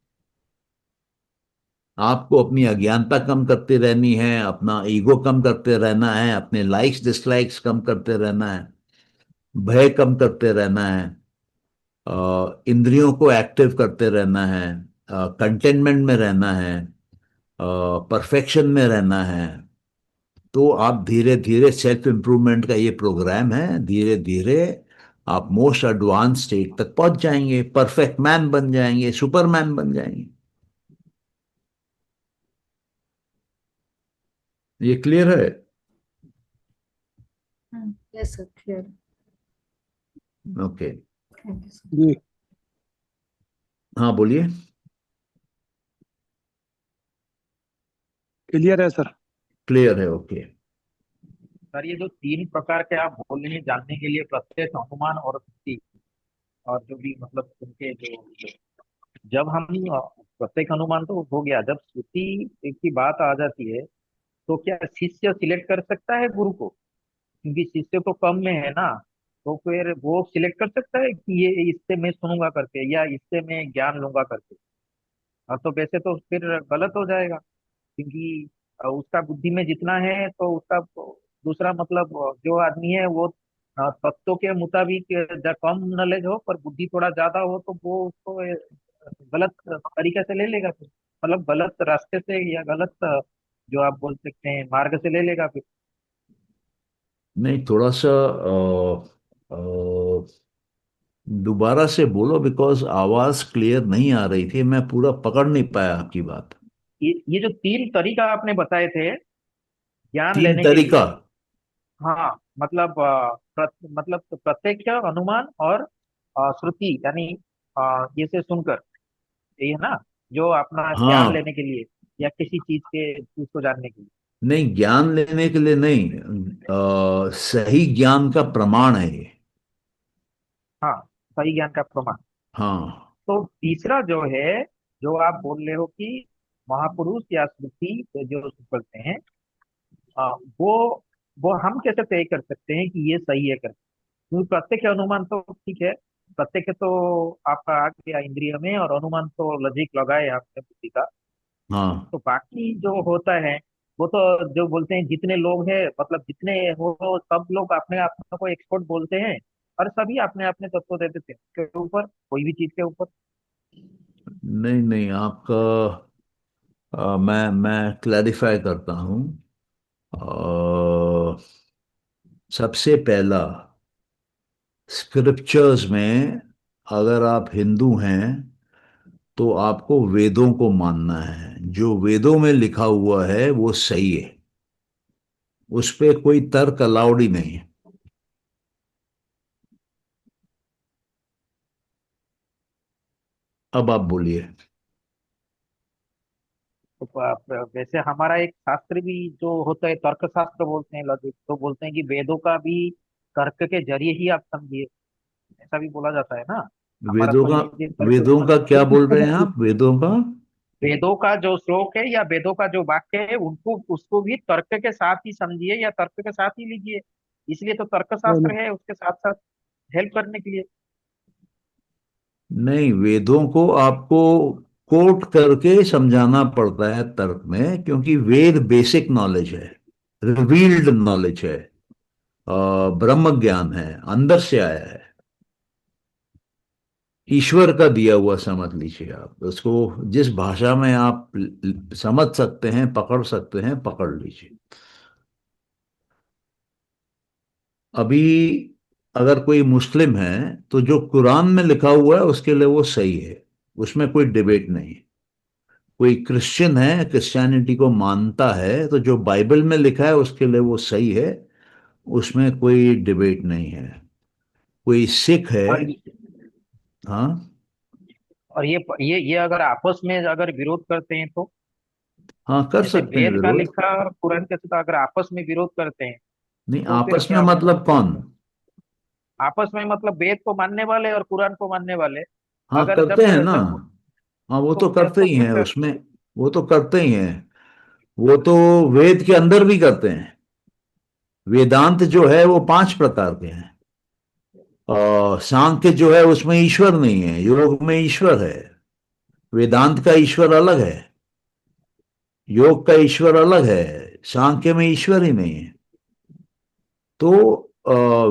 आपको अपनी अज्ञानता कम करते रहनी है, अपना ईगो कम करते रहना है, अपने लाइक्स डिसलाइक्स कम करते रहना है, भय कम करते रहना है, इंद्रियों को एक्टिव करते रहना है, कंटेनमेंट में रहना है, परफेक्शन में रहना है। तो आप धीरे धीरे, सेल्फ इंप्रूवमेंट का ये प्रोग्राम है, धीरे धीरे आप मोस्ट एडवांस स्टेट तक पहुंच जाएंगे, परफेक्ट मैन बन जाएंगे, सुपरमैन बन जाएंगे। ये क्लियर है? Yes sir, clear. Okay. Thank you sir. जी हाँ बोलिए। क्लियर है सर। क्लियर है, ओके। सर ये जो 3 प्रकार के आप बोल रहे हैं जानने के लिए, प्रत्यक्ष, अनुमान और श्रुति, और जो भी मतलब उनके जो, जब हम प्रत्यक्ष अनुमान तो हो गया, जब श्रुति की बात आ जाती है तो क्या शिष्य सिलेक्ट कर सकता है गुरु को? क्योंकि शिष्य तो कम में है ना, तो फिर वो सिलेक्ट कर सकता है कि ये इससे मैं सुनूंगा करके या इससे मैं ज्ञान लूंगा करके। और तो वैसे तो फिर गलत हो जाएगा, क्योंकि उसका बुद्धि में जितना है तो उसका दूसरा मतलब जो आदमी है वो तत्वों के मुताबिक कम नॉलेज हो पर बुद्धि थोड़ा ज्यादा हो तो वो उसको गलत तरीके से ले लेगा फिर, मतलब गलत रास्ते से या गलत जो आप बोल सकते हैं मार्ग से ले लेगा फिर। नहीं, थोड़ा सा अ, दोबारा से बोलो, बिकॉज आवाज क्लियर नहीं आ रही थी, मैं पूरा पकड़ नहीं पाया आपकी बात। ये जो 3 तरीका आपने बताए थे ज्ञान 3 लेने के लिए, तरीका? हाँ मतलब मतलब प्रत्यक्ष, अनुमान और श्रुति, यानी ये से सुनकर, ये है ना, जो अपना ज्ञान हाँ। लेने के लिए या किसी चीज को जानने के लिए। नहीं, ज्ञान लेने के लिए नहीं, सही ज्ञान का प्रमाण है ये। हाँ, सही ज्ञान का प्रमाण। हाँ। तो तीसरा जो है, जो आप बोल रहे हो कि महापुरुष या श्रुति जो बोलते हैं, आ, वो वो हम कैसे तय कर सकते हैं कि ये सही है कर? क्योंकि प्रत्यक्ष अनुमान तो ठीक है, प्रत्यक्ष तो आपका आ गया इंद्रिय में, और अनुमान तो लॉजिक लगाए आपने बुद्धि का। हाँ, तो बाकी जो होता है वो तो, जो बोलते हैं जितने लोग हैं, मतलब जितने हो सब लोग अपने आप को एक्सपर्ट बोलते हैं, और सभी अपने अपने तत्व दे देते हैं के ऊपर, कोई भी चीज के ऊपर। नहीं नहीं, आपका मैं क्लैरिफाई करता हूँ। सबसे पहला, स्क्रिप्चर्स में अगर आप हिंदू हैं तो आपको वेदों को मानना है। जो वेदों में लिखा हुआ है वो सही है, उस पे कोई तर्क अलाउड ही नहीं है। अब आप बोलिए। तो वैसे हमारा एक शास्त्र भी जो होता है, तर्क शास्त्र बोलते हैं, लॉजिक, तो बोलते हैं कि वेदों का भी तर्क के जरिए ही आप समझिए, ऐसा भी बोला जाता है ना। हमारा वेदों तो का, हिंदी तर्क वेदों का क्या बोल रहे हैं मतलब आप, वेदों का? वेदों का जो श्लोक है या वेदों का जो वाक्य है, उनको उसको भी तर्क के साथ ही समझिए या तर्क के साथ ही लीजिए। इसलिए तो तर्क नहीं शास्त्र नहीं है उसके साथ साथ, हेल्प करने के लिए। नहीं, वेदों को आपको कोट करके समझाना पड़ता है तर्क में, क्योंकि वेद बेसिक नॉलेज है, रिवील्ड नॉलेज है, ब्रह्म ज्ञान है, अंदर से आया है, ईश्वर का दिया हुआ समझ लीजिए आप उसको। जिस भाषा में आप समझ सकते हैं, पकड़ सकते हैं, पकड़ लीजिए। अभी अगर कोई मुस्लिम है तो जो कुरान में लिखा हुआ है उसके लिए वो सही है, उसमें कोई डिबेट नहीं है। कोई क्रिश्चियन है, क्रिश्चियनिटी को मानता है, तो जो बाइबल में लिखा है उसके लिए वो सही है, उसमें कोई डिबेट नहीं है। कोई सिख है। और हाँ, ये अगर आपस में अगर विरोध करते हैं तो, हाँ, कर जैसे सकते हैं वेद का विरोध। लिखा और कुरान के साथ अगर आपस में विरोध करते हैं नहीं, तो फिर आपस में क्या होगा? मतलब कौन? आपस में मतलब वेद को मानने वाले और कुरान को मानने वाले, हाँ, अगर करते जब हैं ना। जब हाँ, वो तो तो फिर करते तो ही फिर हैं क्या? उसमें। वो तो करते ही हैं। वो तो वेद के अंदर भी करते हैं। वेदांत जो है वो 5 प्रकार के हैं। सांख्य जो है उसमें ईश्वर नहीं है, योग में ईश्वर है। वेदांत का ईश्वर अलग है, योग का ईश्वर अलग है, सांख्य में ईश्वर ही नहीं है। तो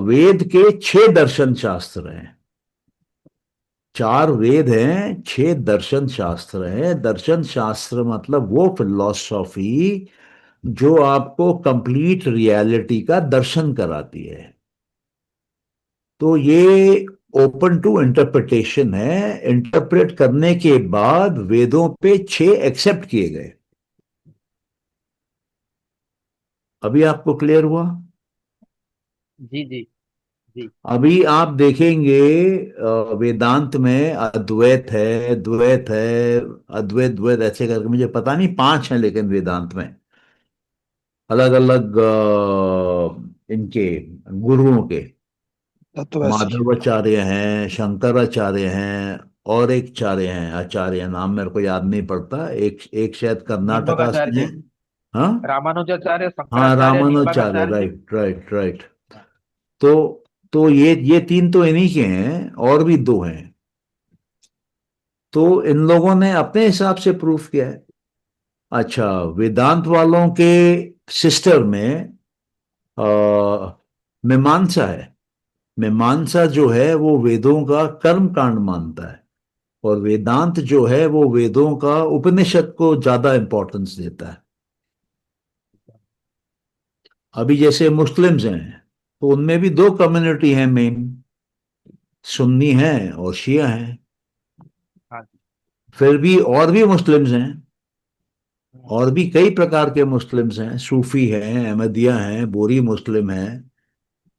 वेद के 6 दर्शन शास्त्र हैं। 4 वेद हैं, 6 दर्शन शास्त्र हैं। दर्शन शास्त्र मतलब वो फिलॉसफी जो आपको कंप्लीट रियलिटी का दर्शन कराती है। तो ये ओपन टू इंटरप्रिटेशन है। इंटरप्रेट करने के बाद वेदों पे 6 एक्सेप्ट किए गए। अभी आपको क्लियर हुआ? जी जी जी। अभी आप देखेंगे वेदांत में अद्वैत है, द्वैत है, अद्वैत द्वैत ऐसे करके, मुझे पता नहीं 5 हैं लेकिन वेदांत में अलग अलग इनके गुरुओं के। तत्वसी। माधवाचार्य हैं, शंकराचार्य हैं, और एक चार्य हैं, आचार्य नाम मेरे को याद नहीं पड़ता, एक एक शायद कर्नाटका से हैं। निम्बकाचार्य, हाँ, रामानुजाचार्य, हाँ, Shankaracharya, Ramanujacharya, Nimbarkacharya. Right right right. तो ये 3 तो इन्हीं के हैं, और भी 2 हैं। तो इन लोगों ने अपने हिसाब से प्रूफ किया है। अच्छा, वेदांत वालों के सिस्टर में मीमांसा है। मीमांसा जो है वो वेदों का कर्म कांड मानता है, और वेदांत जो है वो वेदों का उपनिषद को ज्यादा इंपॉर्टेंस देता है। अभी जैसे मुस्लिम्स हैं तो उनमें भी 2 कम्युनिटी हैं मेन, सुन्नी हैं और शिया हैं। हाँ जी। फिर भी और भी मुस्लिम्स हैं, हम्म। और भी कई प्रकार के मुस्लिम्स हैं, सूफी हैं, अहमदिया हैं, बोरी मुस्लिम हैं।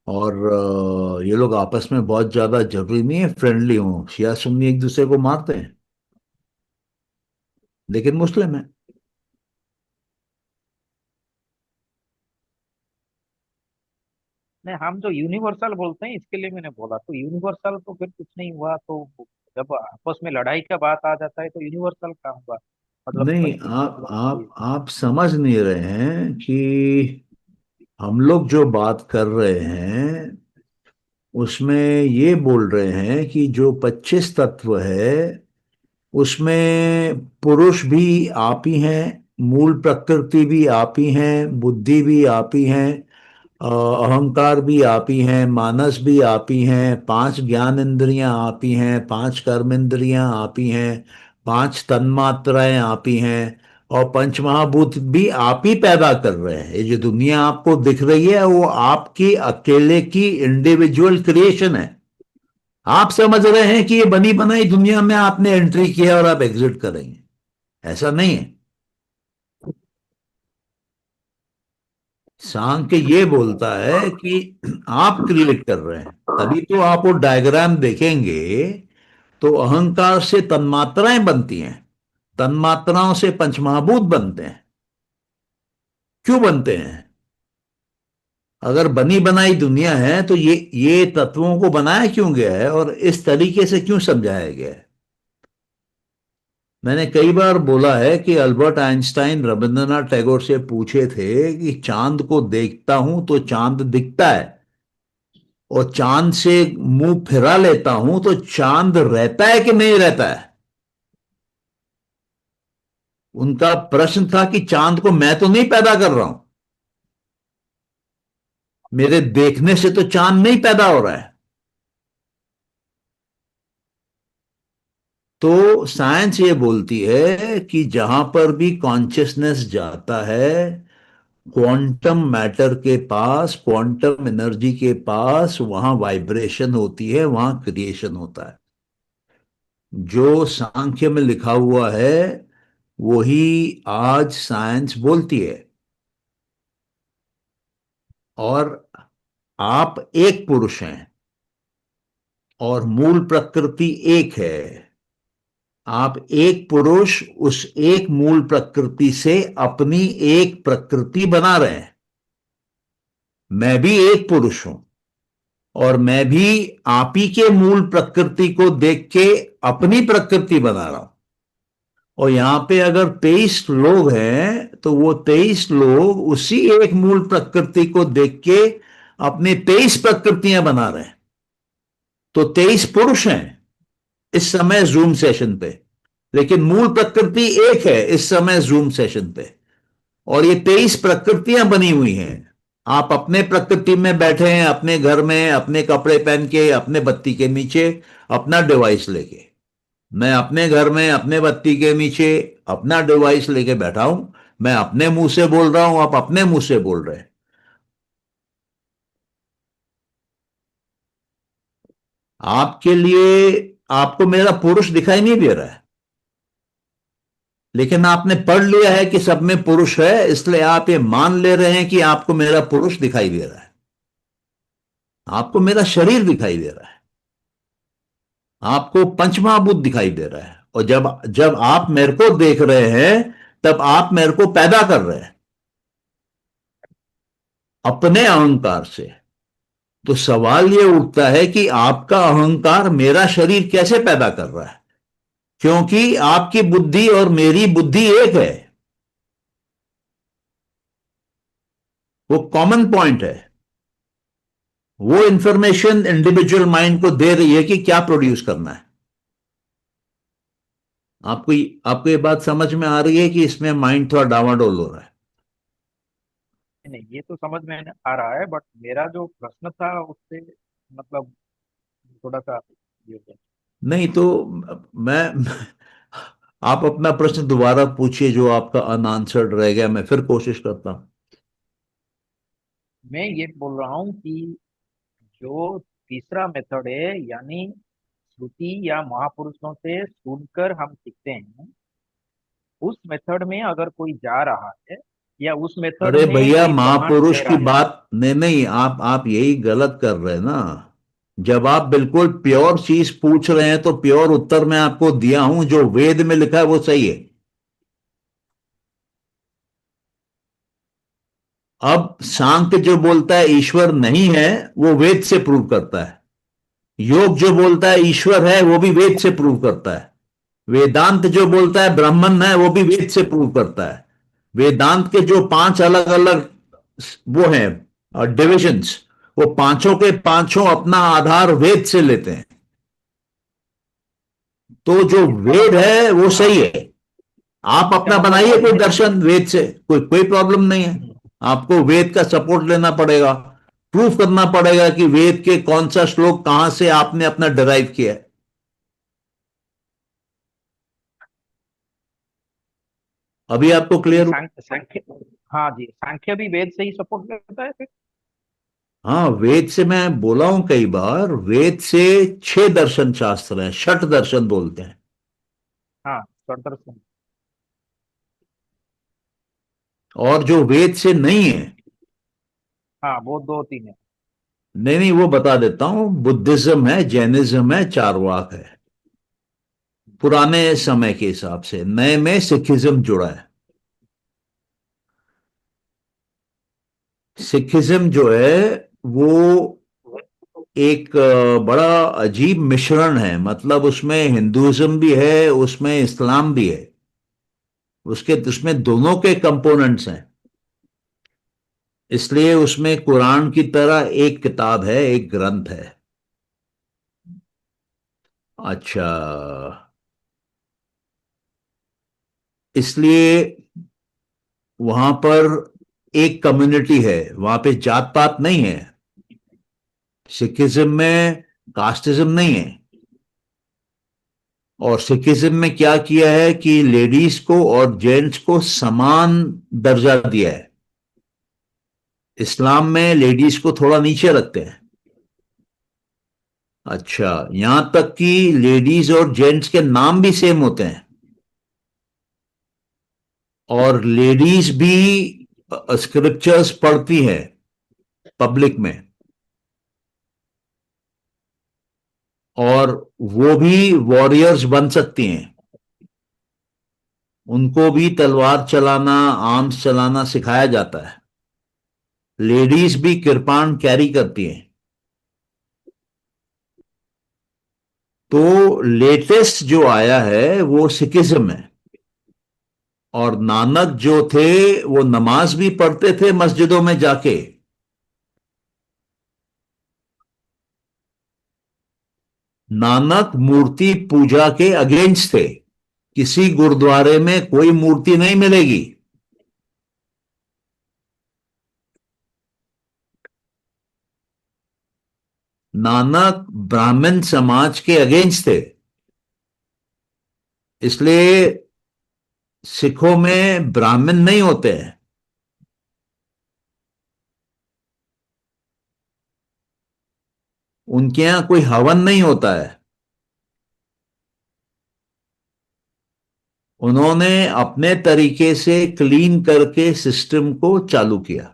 और ये लोग आपस में बहुत ज्यादा जरूरी नहीं है फ्रेंडली हों, शिया सुन्नी एक दूसरे को मारते हैं, लेकिन मुस्लिम है। नहीं, हम जो यूनिवर्सल बोलते हैं इसके लिए मैंने बोला, तो यूनिवर्सल तो फिर कुछ नहीं हुआ तो, जब आपस में लड़ाई का बात आ जाता है तो यूनिवर्सल क्या हुआ? मतलब नहीं, कोई कुछ आप मतलब कोई। आप आप समझ नहीं रहे हैं कि हम लोग जो बात कर रहे हैं उसमें ये बोल रहे हैं कि जो 25 तत्व है उसमें पुरुष भी आप ही हैं, मूल प्रकृति भी आप ही हैं, बुद्धि भी आप ही हैं, अहंकार भी आप ही हैं, मानस भी आप ही हैं, 5 ज्ञान इंद्रियां आप ही हैं, 5 कर्म इंद्रियां आप ही हैं, 5 तन्मात्राएं आप ही हैं, और पंच महाभूत भी आप ही पैदा कर रहे हैं। ये जो दुनिया आपको दिख रही है वो आपकी अकेले की इंडिविजुअल क्रिएशन है। आप समझ रहे हैं कि ये बनी बनाई दुनिया में आपने एंट्री किया और आप एग्जिट करेंगे, ऐसा नहीं है। सांख्य ये बोलता है कि आप क्रिएट कर रहे हैं। तभी तो आप वो डायग्राम देखेंगे तो अहंकार से तन्मात्राएं बनती हैं, तन्मात्राओं से पंचमहाभूत बनते हैं। क्यों बनते हैं? अगर बनी बनाई दुनिया है तो ये तत्वों को बनाया क्यों गया है और इस तरीके से क्यों समझाया गया है? मैंने कई बार बोला है कि अल्बर्ट आइंस्टाइन रविंद्रनाथ टैगोर से पूछे थे कि चांद को देखता हूं तो चांद दिखता है, और चांद से मुंह फिरा लेता हूं तो चांद रहता है कि नहीं रहता है। उनका प्रश्न था कि चांद को मैं तो नहीं पैदा कर रहा हूं, मेरे देखने से तो चांद नहीं पैदा हो रहा है। तो साइंस ये बोलती है कि जहां पर भी कॉन्शियसनेस जाता है, क्वांटम मैटर के पास, क्वांटम एनर्जी के पास, वहां वाइब्रेशन होती है, वहां क्रिएशन होता है। जो सांख्य में लिखा हुआ है वही आज साइंस बोलती है। और आप एक पुरुष हैं और मूल प्रकृति एक है। आप एक पुरुष उस एक मूल प्रकृति से अपनी एक प्रकृति बना रहे हैं। मैं भी एक पुरुष हूं और मैं भी आप ही के मूल प्रकृति को देख के अपनी प्रकृति बना रहा हूं। और यहां पे अगर 23 लोग हैं तो वो 23 लोग उसी एक मूल प्रकृति को देख के अपनी 23 प्रकृतियां बना रहे हैं। तो 23 पुरुष हैं इस समय जूम सेशन पे, लेकिन मूल प्रकृति एक है इस समय जूम सेशन पे। और ये 23 प्रकृतियां बनी हुई हैं। आप अपने प्रकृति में बैठे हैं, अपने घर में, अपने कपड़े पहन के, अपने बत्ती के नीचे, अपना डिवाइस लेके। मैं अपने घर में अपने बत्ती के नीचे अपना डिवाइस लेके बैठा हूं। मैं अपने मुंह से बोल रहा हूं, आप अपने मुंह से बोल रहे हैं। आपके लिए आपको मेरा पुरुष दिखाई नहीं दे रहा है, लेकिन आपने पढ़ लिया है कि सब में पुरुष है, इसलिए आप ये मान ले रहे हैं कि आपको मेरा पुरुष दिखाई दे रहा है। आपको मेरा शरीर दिखाई दे रहा है, आपको पंचमहाभूत दिखाई दे रहा है। और जब जब आप मेरे को देख रहे हैं तब आप मेरे को पैदा कर रहे हैं अपने अहंकार से। तो सवाल यह उठता है कि आपका अहंकार मेरा शरीर कैसे पैदा कर रहा है? क्योंकि आपकी बुद्धि और मेरी बुद्धि एक है, वो कॉमन पॉइंट है। वो इंफॉर्मेशन इंडिविजुअल माइंड को दे रही है कि क्या प्रोड्यूस करना है। आपको आपको ये बात समझ में आ रही है कि इसमें माइंड थोड़ा डावाडोल हो रहा है? नहीं, ये तो समझ में आ रहा है, बट मेरा जो प्रश्न था उससे मतलब थोड़ा सा ये हो गया। नहीं तो मैं आप अपना प्रश्न दोबारा पूछिए जो आपका अनआंसर्ड रह गया, मैं फिर कोशिश करता हूं। मैं ये बोल रहा हूँ कि जो तीसरा मेथड है, यानी श्रुति या महापुरुषों से सुनकर हम सीखते हैं, उस मेथड में अगर कोई जा रहा है या उस मेथड अरे में भैया, कोई कमांड महापुरुष दे की रहा है। बात नहीं, नहीं, आप यही गलत कर रहे हैं ना। जब आप बिल्कुल प्योर चीज पूछ रहे हैं तो प्योर उत्तर मैं आपको दिया हूं, जो वेद में लिखा है वो सही है। अब सांख्य जो बोलता है ईश्वर नहीं है वो वेद से प्रूव करता है। योग जो बोलता है ईश्वर है वो भी वेद से प्रूव करता है। वेदांत जो बोलता है ब्रह्मन है वो भी वेद से प्रूव करता है। वेदांत के जो 5 अलग अलग वो हैं डिविजन्स, वो पांचों के पांचों अपना आधार वेद से लेते हैं। तो जो इसका वेद मतलब, है वो हाँ, सही है। आप इसका अपना मतलब बनाइए कोई ओरिजिनल। दर्शन वेद से, कोई कोई प्रॉब्लम नहीं है। आपको वेद का सपोर्ट लेना पड़ेगा, प्रूफ करना पड़ेगा कि वेद के कौन सा श्लोक कहां से आपने अपना डिराइव किया है। अभी आपको तो ये क्लियर हुआ? सांख्य, हाँ जी, सांख्य भी वेद से ही सपोर्ट करता है फिर? हाँ, वेद से मैं बोला हूं कई बार, वेद से 6 दर्शन शास्त्र हैं, षट दर्शन बोलते हैं। हाँ, स्वदर्शन। और जो वेद से नहीं है, हाँ, वो दो तीन है। नहीं नहीं, वो बता देता हूं। बुद्धिज्म है, जैनिज्म है, चारवाक है, पुराने समय के हिसाब से। नए में सिखिज्म जुड़ा है। सिखिज्म जो है वो एक बड़ा अजीब मिश्रण है। मतलब उसमें हिंदुइज्म भी है, उसमें इस्लाम भी है, उसके उसमें दोनों के कंपोनेंट्स हैं। इसलिए उसमें कुरान की तरह एक किताब है, एक ग्रंथ है। अच्छा, इसलिए वहां पर एक कम्युनिटी है, वहां पे जात पात नहीं है। सिखिज्म में कास्टिज्म नहीं है। और सिखिज्म में क्या किया है कि लेडीज को और जेंट्स को समान दर्जा दिया है। इस्लाम में लेडीज को थोड़ा नीचे रखते हैं। अच्छा, यहां तक कि लेडीज और जेंट्स के नाम भी सेम होते हैं। और लेडीज भी स्क्रिप्चर्स पढ़ती हैं पब्लिक में। और वो भी वॉरियर्स बन सकती हैं। उनको भी तलवार चलाना, आर्म्स चलाना सिखाया जाता है। लेडीज भी कृपाण कैरी करती हैं। तो लेटेस्ट जो आया है वो सिखिज्म है। और नानक जो थे वो नमाज भी पढ़ते थे मस्जिदों में जाके। नानक मूर्ति पूजा के अगेंस्ट थे। किसी गुरुद्वारे में कोई मूर्ति नहीं मिलेगी। नानक ब्राह्मण समाज के अगेंस्ट थे। इसलिए सिखों में ब्राह्मण नहीं होते हैं। उनके यहां कोई हवन नहीं होता है। उन्होंने अपने तरीके से क्लीन करके सिस्टम को चालू किया।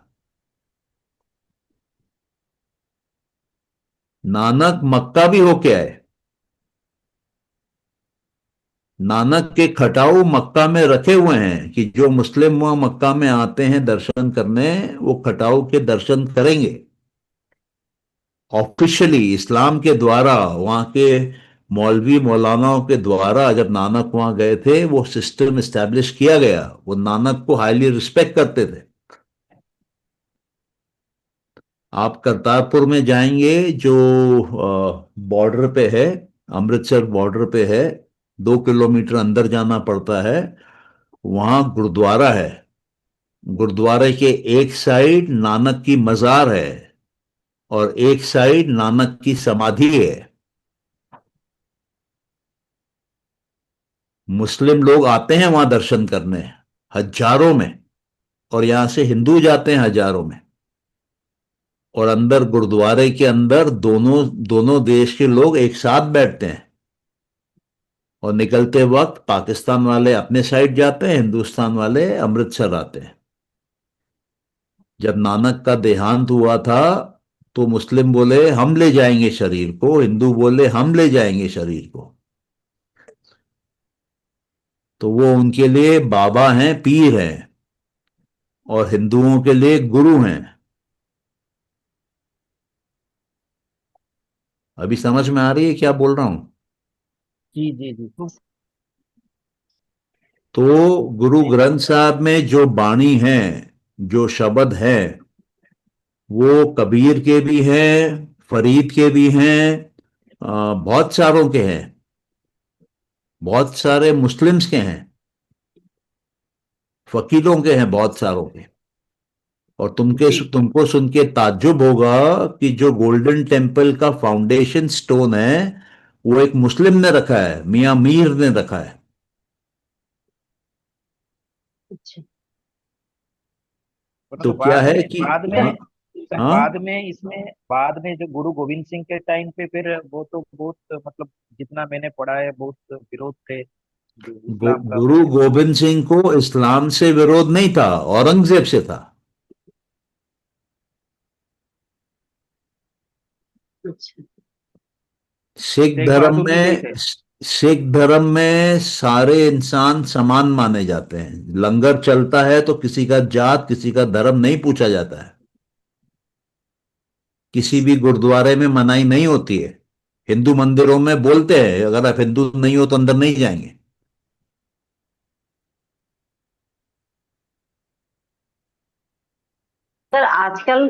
नानक मक्का भी होके आए। नानक के खटाऊ मक्का में रखे हुए हैं कि जो मुस्लिम वहां मक्का में आते हैं दर्शन करने, वो खटाऊ के दर्शन करेंगे। ऑफिशियली इस्लाम के द्वारा, वहां के मौलवी मौलानाओं के द्वारा जब नानक वहां गए थे, वो सिस्टम एस्टेब्लिश किया गया। वो नानक को हाईली रिस्पेक्ट करते थे। आप करतारपुर में जाएंगे, जो बॉर्डर पे है, अमृतसर बॉर्डर पे है, 2 किलोमीटर अंदर जाना पड़ता है। वहां गुरुद्वारा है। गुरुद्वारे के एक साइड नानक की मजार है और एक साइड नानक की समाधि है। मुस्लिम लोग आते हैं वहां दर्शन करने हजारों में। और यहां से हिंदू जाते हैं हजारों में। और अंदर गुरुद्वारे के अंदर दोनों दोनों देश के लोग एक साथ बैठते हैं। और निकलते वक्त पाकिस्तान वाले अपने साइड जाते हैं, हिंदुस्तान वाले अमृतसर आते हैं। जब नानक का देहांत हुआ था तो मुस्लिम बोले हम ले जाएंगे शरीर को, हिंदू बोले हम ले जाएंगे शरीर को। तो वो उनके लिए बाबा हैं, पीर हैं। और हिंदुओं के लिए गुरु हैं। अभी समझ में आ रही है क्या बोल रहा हूं? जी जी जी। तो गुरु ग्रंथ साहब में जो बाणी है, जो शब्द है, वो कबीर के भी हैं, फरीद के भी हैं, बहुत सारों के हैं, बहुत सारे मुस्लिम्स के हैं, फकीरों के हैं, बहुत सारों के। और जी। तुमको सुन के ताज्जुब होगा कि जो गोल्डन टेम्पल का फाउंडेशन स्टोन है वो एक मुस्लिम ने रखा है, मियां मीर ने रखा है। अच्छा। तो परंतु क्या बाद है में कि बाद हाँ, में हाँ, बाद में जो गुरु गोविंद सिंह के टाइम पे फिर वो तो बहुत मतलब जितना मैंने पढ़ा है बहुत विरोध थे जो इस्लाम का गुरु मतलब। गोविंद सिंह को इस्लाम से विरोध नहीं था, औरंगजेब से था। अच्छा। सिख तेग धर्म बहादुर में भी में थे। सिख धर्म में सारे इंसान समान माने जाते हैं। लंगर चलता है तो किसी का जात, किसी का धर्म नहीं पूछा जाता है। किसी भी गुरुद्वारे में मनाई नहीं होती है। हिंदू मंदिरों में बोलते हैं अगर आप हिंदू नहीं हो तो अंदर नहीं जाएंगे। सर आजकल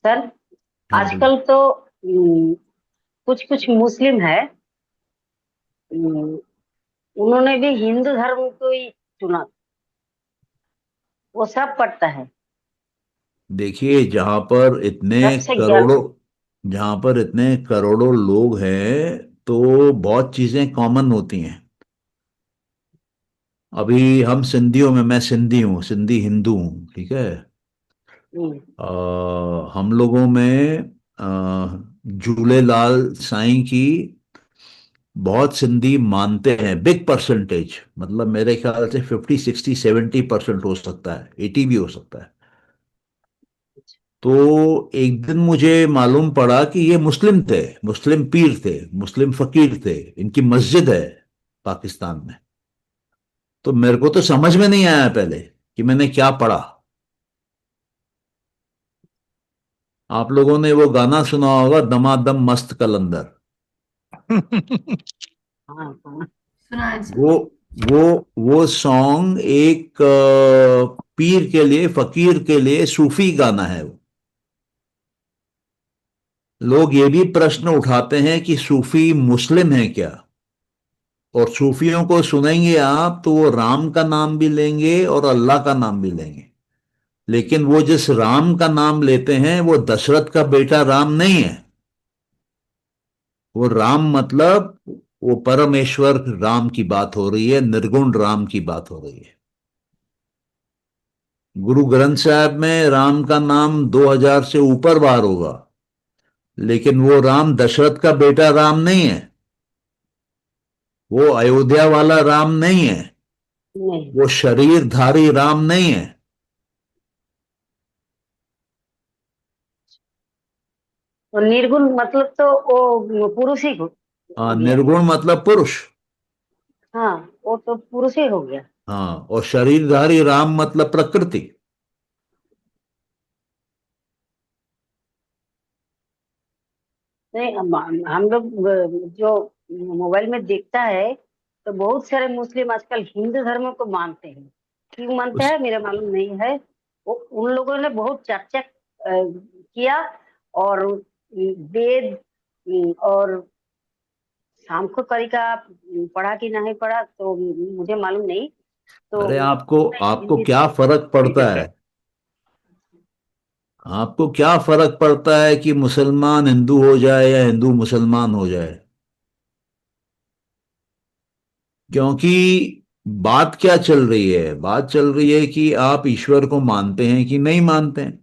सर हाँ बोलिए। आजकल तो कुछ कुछ मुस्लिम है, हम्म, उन्होंने भी हिंदू धर्म को ही चुना। वो सब पढ़ता है। देखिए, सबसे ज्ञान। जहां पर इतने करोड़ों लोग हैं तो बहुत चीजें कॉमन होती हैं। अभी हम सिंधियों में, मैं सिंधी हूँ, सिंधी हिंदू हूँ, ठीक है। हम्म, हम लोगों में झूलेलाल साईं की बहुत सिंधी मानते हैं, बिग परसेंटेज, मतलब मेरे ख्याल से 50, 60, 70% हो सकता है, 80 भी हो सकता है। तो एक दिन मुझे मालूम पड़ा कि ये मुस्लिम थे, मुस्लिम पीर थे, मुस्लिम फकीर थे, इनकी मस्जिद है पाकिस्तान में। तो मेरे को तो समझ में नहीं आया पहले कि मैंने क्या पढ़ा। आप लोगों ने वो गाना सुना होगा, दमादम मस्त कलंदर। हाँ हाँ। सुना है वो सर। वो वो सॉन्ग एक पीर के लिए, फकीर के लिए सूफी गाना है वो। लोग ये भी प्रश्न उठाते हैं कि सूफी मुस्लिम है क्या। और सूफियों को सुनेंगे आप तो वो राम का नाम भी लेंगे और अल्लाह का नाम भी लेंगे। लेकिन वो जिस राम का नाम लेते हैं वो दशरथ का बेटा राम नहीं है। वो राम मतलब वो परमेश्वर राम की बात हो रही है, निर्गुण राम की बात हो रही है। गुरु ग्रंथ साहब में राम का नाम 2000 से ऊपर बार होगा, लेकिन वो राम दशरथ का बेटा राम नहीं है। वो अयोध्या वाला राम नहीं है। नहीं। वो शरीरधारी राम नहीं है। तो निर्गुण मतलब तो वो पुरुष ही हो गया। निर्गुण मतलब पुरुष। हाँ, वो तो पुरुष ही हो गया। हाँ, और शरीरधारी राम मतलब प्रकृति। नहीं, हम लोग जो मोबाइल में देखता है तो बहुत सारे मुस्लिम आजकल हिंदू धर्म को मानते हैं। क्यों मानते उस हैं मेरा मालूम नहीं है। वो उन लोगों ने बहुत चर्चा किया, और वेद और सांख्य करी का पढ़ा कि नहीं पढ़ा तो मुझे मालूम नहीं। तो अरे, आपको आपको हिंदी। क्या फर्क ठीक है पड़ता है? सर। आपको क्या फर्क पड़ता है कि मुसलमान हिंदू हो जाए या हिंदू मुसलमान हो जाए? क्योंकि बात क्या चल रही है? बात चल रही है कि आप ईश्वर को मानते हैं कि नहीं मानते हैं।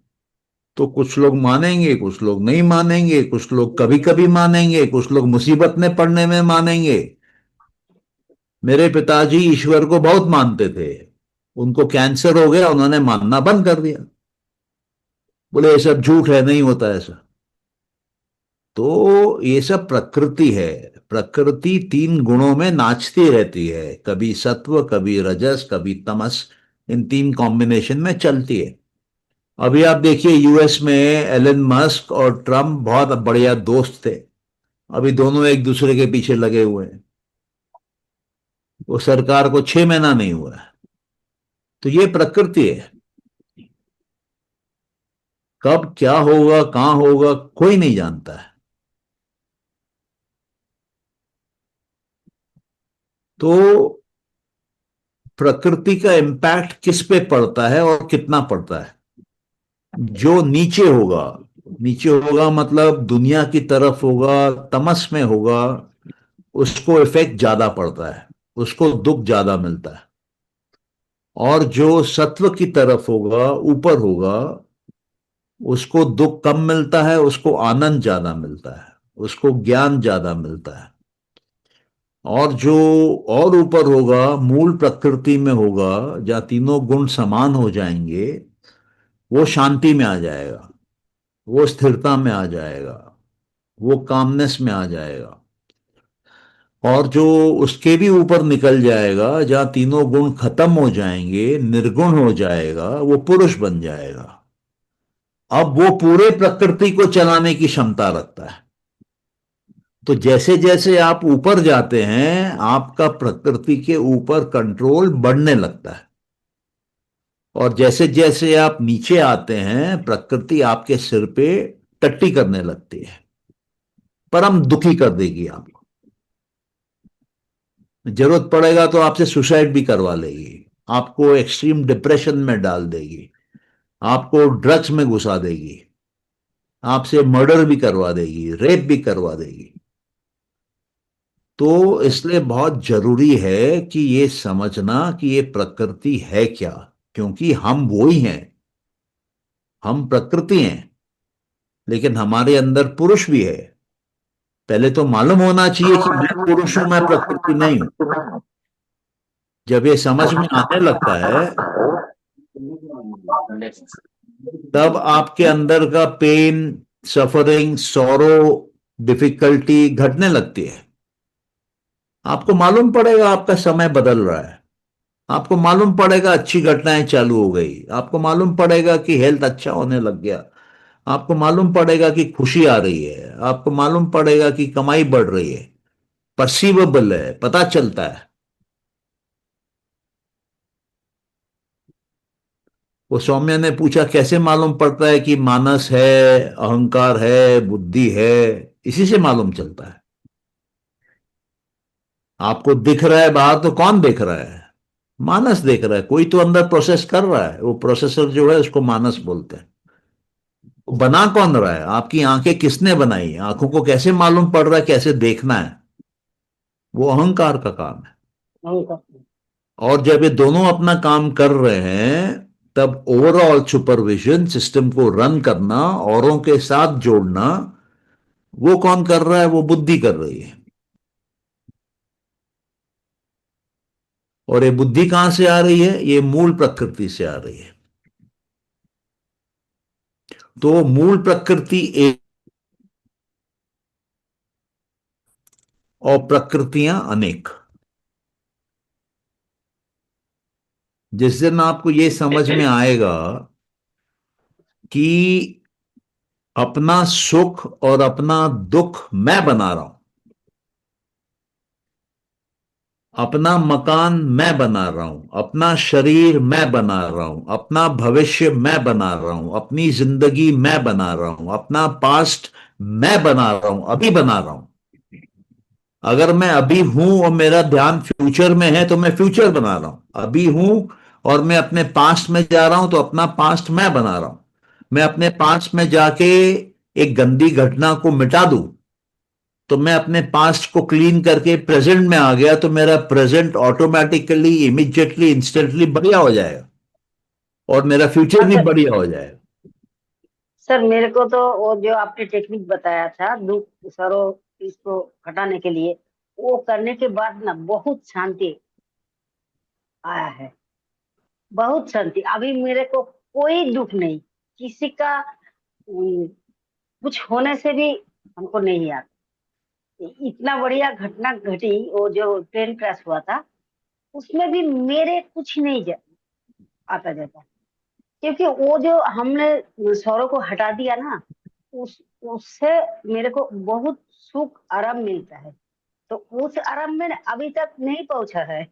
तो कुछ लोग मानेंगे, कुछ लोग नहीं मानेंगे, कुछ लोग कभी कभी मानेंगे, कुछ लोग मुसीबत में पड़ने में मानेंगे। मेरे पिताजी ईश्वर को बहुत मानते थे। उनको कैंसर हो गया, उन्होंने मानना बंद कर दिया। बोले ये सब झूठ है, नहीं होता ऐसा। तो ये सब प्रकृति है। प्रकृति तीन गुणों में नाचती रहती है, कभी सत्व, कभी रजस, कभी तमस। इन तीन कॉम्बिनेशन में चलती है। अभी आप देखिए, यूएस में एलन मस्क और ट्रम्प बहुत बढ़िया दोस्त थे। अभी दोनों एक दूसरे के पीछे लगे हुए हैं। वो सरकार को 6 महीना नहीं हुआ है। तो ये प्रकृति है। कब क्या होगा, कहां होगा, कोई नहीं जानता है। तो प्रकृति का इम्पैक्ट किस पे पड़ता है और कितना पड़ता है? जो नीचे होगा, नीचे होगा मतलब दुनिया की तरफ होगा, तमस में होगा, उसको इफेक्ट ज्यादा पड़ता है, उसको दुख ज्यादा मिलता है। और जो सत्व की तरफ होगा, ऊपर होगा, उसको दुख कम मिलता है, उसको आनंद ज्यादा मिलता है, उसको ज्ञान ज्यादा मिलता है। और जो और ऊपर होगा, मूल प्रकृति में होगा, जहां तीनों गुण समान हो जाएंगे, वो शांति में आ जाएगा, वो स्थिरता में आ जाएगा, वो कामनेस में आ जाएगा। और जो उसके भी ऊपर निकल जाएगा, जहां तीनों गुण खत्म हो जाएंगे, निर्गुण हो जाएगा, वो पुरुष बन जाएगा। अब वो पूरे प्रकृति को चलाने की क्षमता रखता है। तो जैसे जैसे आप ऊपर जाते हैं, आपका प्रकृति के ऊपर कंट्रोल बढ़ने लगता है। और जैसे जैसे आप नीचे आते हैं, प्रकृति आपके सिर पे टट्टी करने लगती है, परम दुखी कर देगी आपको। जरूरत पड़ेगा तो आपसे सुसाइड भी करवा लेगी, आपको एक्सट्रीम डिप्रेशन में डाल देगी, आपको ड्रग्स में घुसा देगी, आपसे मर्डर भी करवा देगी, रेप भी करवा देगी। तो इसलिए बहुत जरूरी है कि ये समझना कि ये प्रकृति है क्या, क्योंकि हम वो ही हैं। हम प्रकृति हैं, लेकिन हमारे अंदर पुरुष भी है। पहले तो मालूम होना चाहिए कि मैं पुरुष हूं, मैं प्रकृति नहीं हूं। जब ये समझ में आने लगता है, तब आपके अंदर का पेन, सफरिंग, सॉरो, डिफिकल्टी घटने लगती है। आपको मालूम पड़ेगा आपका समय बदल रहा है, आपको मालूम पड़ेगा अच्छी घटनाएं चालू हो गई, आपको मालूम पड़ेगा कि हेल्थ अच्छा होने लग गया, आपको मालूम पड़ेगा कि खुशी आ रही है, आपको मालूम पड़ेगा कि कमाई बढ़ रही है। परसीवेबल है, पता चलता है। वो सौम्या ने पूछा कैसे मालूम पड़ता है कि मानस है, अहंकार है, बुद्धि है? इसी से मालूम चलता है। आपको दिख रहा है बाहर, तो कौन देख रहा है? मानस देख रहा है, कोई तो अंदर प्रोसेस कर रहा है। वो प्रोसेसर जो है उसको मानस बोलते हैं। वो बना कौन रहा है? आपकी आंखें किसने बनाई? आंखों को कैसे मालूम पड़ रहा है कैसे देखना है? वो अहंकार का काम है। और जब ये दोनों अपना काम कर रहे हैं, तब ओवरऑल सुपरविजन, सिस्टम को रन करना, औरों के साथ जोड़ना, वो कौन कर रहा है? वो बुद्धि कर रही है। और ये बुद्धि कहां से आ रही है? ये मूल प्रकृति से आ रही है। तो मूल प्रकृति एक और प्रकृतियां अनेक। जिस दिन आपको ये समझ में आएगा कि अपना सुख और अपना दुख मैं बना रहा हूं, अपना मकान मैं बना रहा हूं, अपना शरीर मैं बना रहा हूं, अपना भविष्य मैं बना रहा हूं, अपनी जिंदगी मैं बना रहा हूं, अपना पास्ट मैं बना रहा हूं, अभी बना रहा हूं। अगर मैं अभी हूं और मेरा ध्यान फ्यूचर में है, तो मैं फ्यूचर बना रहा हूं। अभी हूं और मैं अपने पास्ट में जा रहा हूं, तो अपना पास्ट मैं बना रहा हूं। मैं अपने पास्ट में जाके एक गंदी घटना को मिटा दूं, तो मैं अपने पास्ट को क्लीन करके प्रेजेंट में आ गया, तो मेरा प्रेजेंट ऑटोमेटिकली, इमीडिएटली, इंस्टेंटली बढ़िया हो जाएगा, और मेरा फ्यूचर हाँ भी सर। बढ़िया हो जाएगा। सर मेरे को तो वो जो आपने टेक्निक बताया था दुख सरो इसको हटाने के लिए, वो करने के बाद ना बहुत शांति आया है। बहुत शांति। अभी मेरे को कोई दुख नहीं, किसी का कुछ होने से भी हमको नहीं आता। इतना बढ़िया घटना घटी, वो जो ट्रेन क्रैश हुआ था, उसमें भी मेरे कुछ नहीं आता जाता, क्योंकि वो जो हमने सौरों को हटा दिया ना, उस उससे मेरे को बहुत सुख आराम मिलता है। तो उस आराम में अभी तक नहीं पहुंचा है